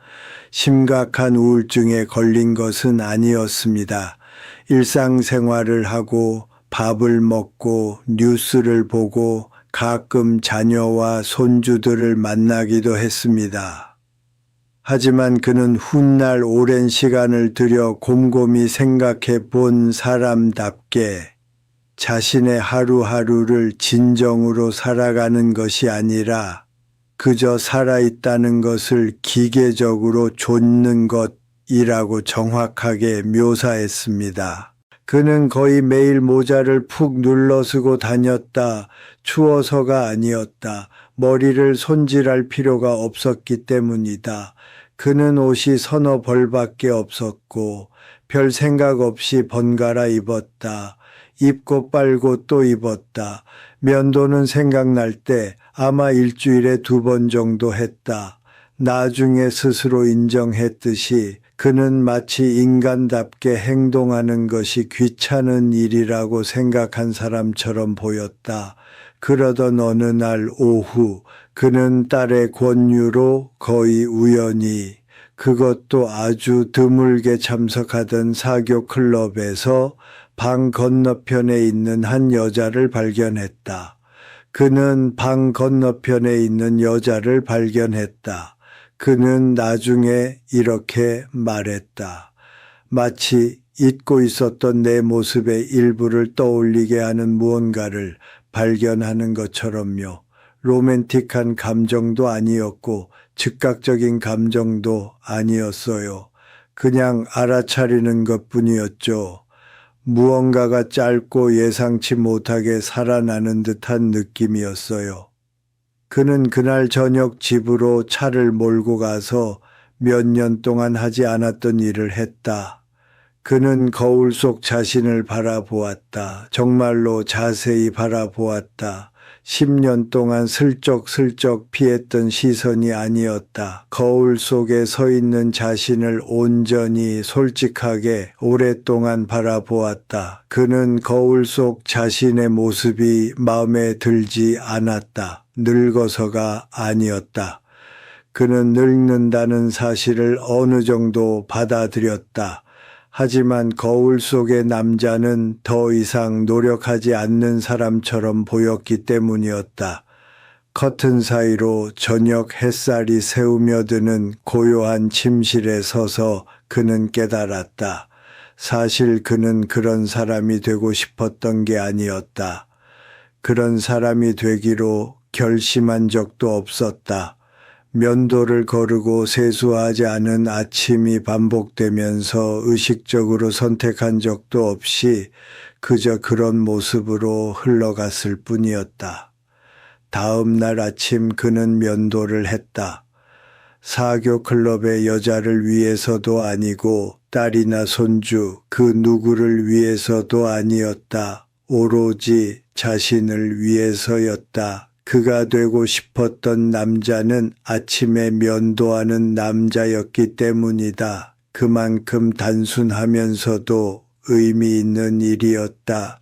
심각한 우울증에 걸린 것은 아니었습니다. 일상생활을 하고 밥을 먹고 뉴스를 보고 가끔 자녀와 손주들을 만나기도 했습니다. 하지만 그는 훗날 오랜 시간을 들여 곰곰이 생각해 본 사람답게 자신의 하루하루를 진정으로 살아가는 것이 아니라 그저 살아있다는 것을 기계적으로 좇는 것이라고 정확하게 묘사했습니다. 그는 거의 매일 모자를 푹 눌러 쓰고 다녔다. 추워서가 아니었다. 머리를 손질할 필요가 없었기 때문이다. 그는 옷이 서너 벌밖에 없었고 별 생각 없이 번갈아 입었다. 입고 빨고 또 입었다. 면도는 생각날 때 아마 일주일에 2번 정도 했다. 나중에 스스로 인정했듯이 그는 마치 인간답게 행동하는 것이 귀찮은 일이라고 생각한 사람처럼 보였다. 그러던 어느 날 오후 그는 딸의 권유로 거의 우연히 그것도 아주 드물게 참석하던 사교 클럽에서 방 건너편에 있는 한 여자를 발견했다. 그는 방 건너편에 있는 여자를 발견했다. 그는 나중에 이렇게 말했다. 마치 잊고 있었던 내 모습의 일부를 떠올리게 하는 무언가를 발견하는 것처럼요. 로맨틱한 감정도 아니었고 즉각적인 감정도 아니었어요. 그냥 알아차리는 것뿐이었죠. 무언가가 짧고 예상치 못하게 살아나는 듯한 느낌이었어요. 그는 그날 저녁 집으로 차를 몰고 가서 몇 년 동안 하지 않았던 일을 했다. 그는 거울 속 자신을 바라보았다. 정말로 자세히 바라보았다. 10년 동안 슬쩍슬쩍 피했던 시선이 아니었다. 거울 속에 서 있는 자신을 온전히 솔직하게 오랫동안 바라보았다. 그는 거울 속 자신의 모습이 마음에 들지 않았다. 늙어서가 아니었다. 그는 늙는다는 사실을 어느 정도 받아들였다. 하지만 거울 속의 남자는 더 이상 노력하지 않는 사람처럼 보였기 때문이었다. 커튼 사이로 저녁 햇살이 새우며드는 고요한 침실에 서서 그는 깨달았다. 사실 그는 그런 사람이 되고 싶었던 게 아니었다. 그런 사람이 되기로 결심한 적도 없었다. 면도를 거르고 세수하지 않은 아침이 반복되면서 의식적으로 선택한 적도 없이 그저 그런 모습으로 흘러갔을 뿐이었다. 다음 날 아침 그는 면도를 했다. 사교 클럽의 여자를 위해서도 아니고 딸이나 손주 그 누구를 위해서도 아니었다. 오로지 자신을 위해서였다. 그가 되고 싶었던 남자는 아침에 면도하는 남자였기 때문이다. 그만큼 단순하면서도 의미 있는 일이었다.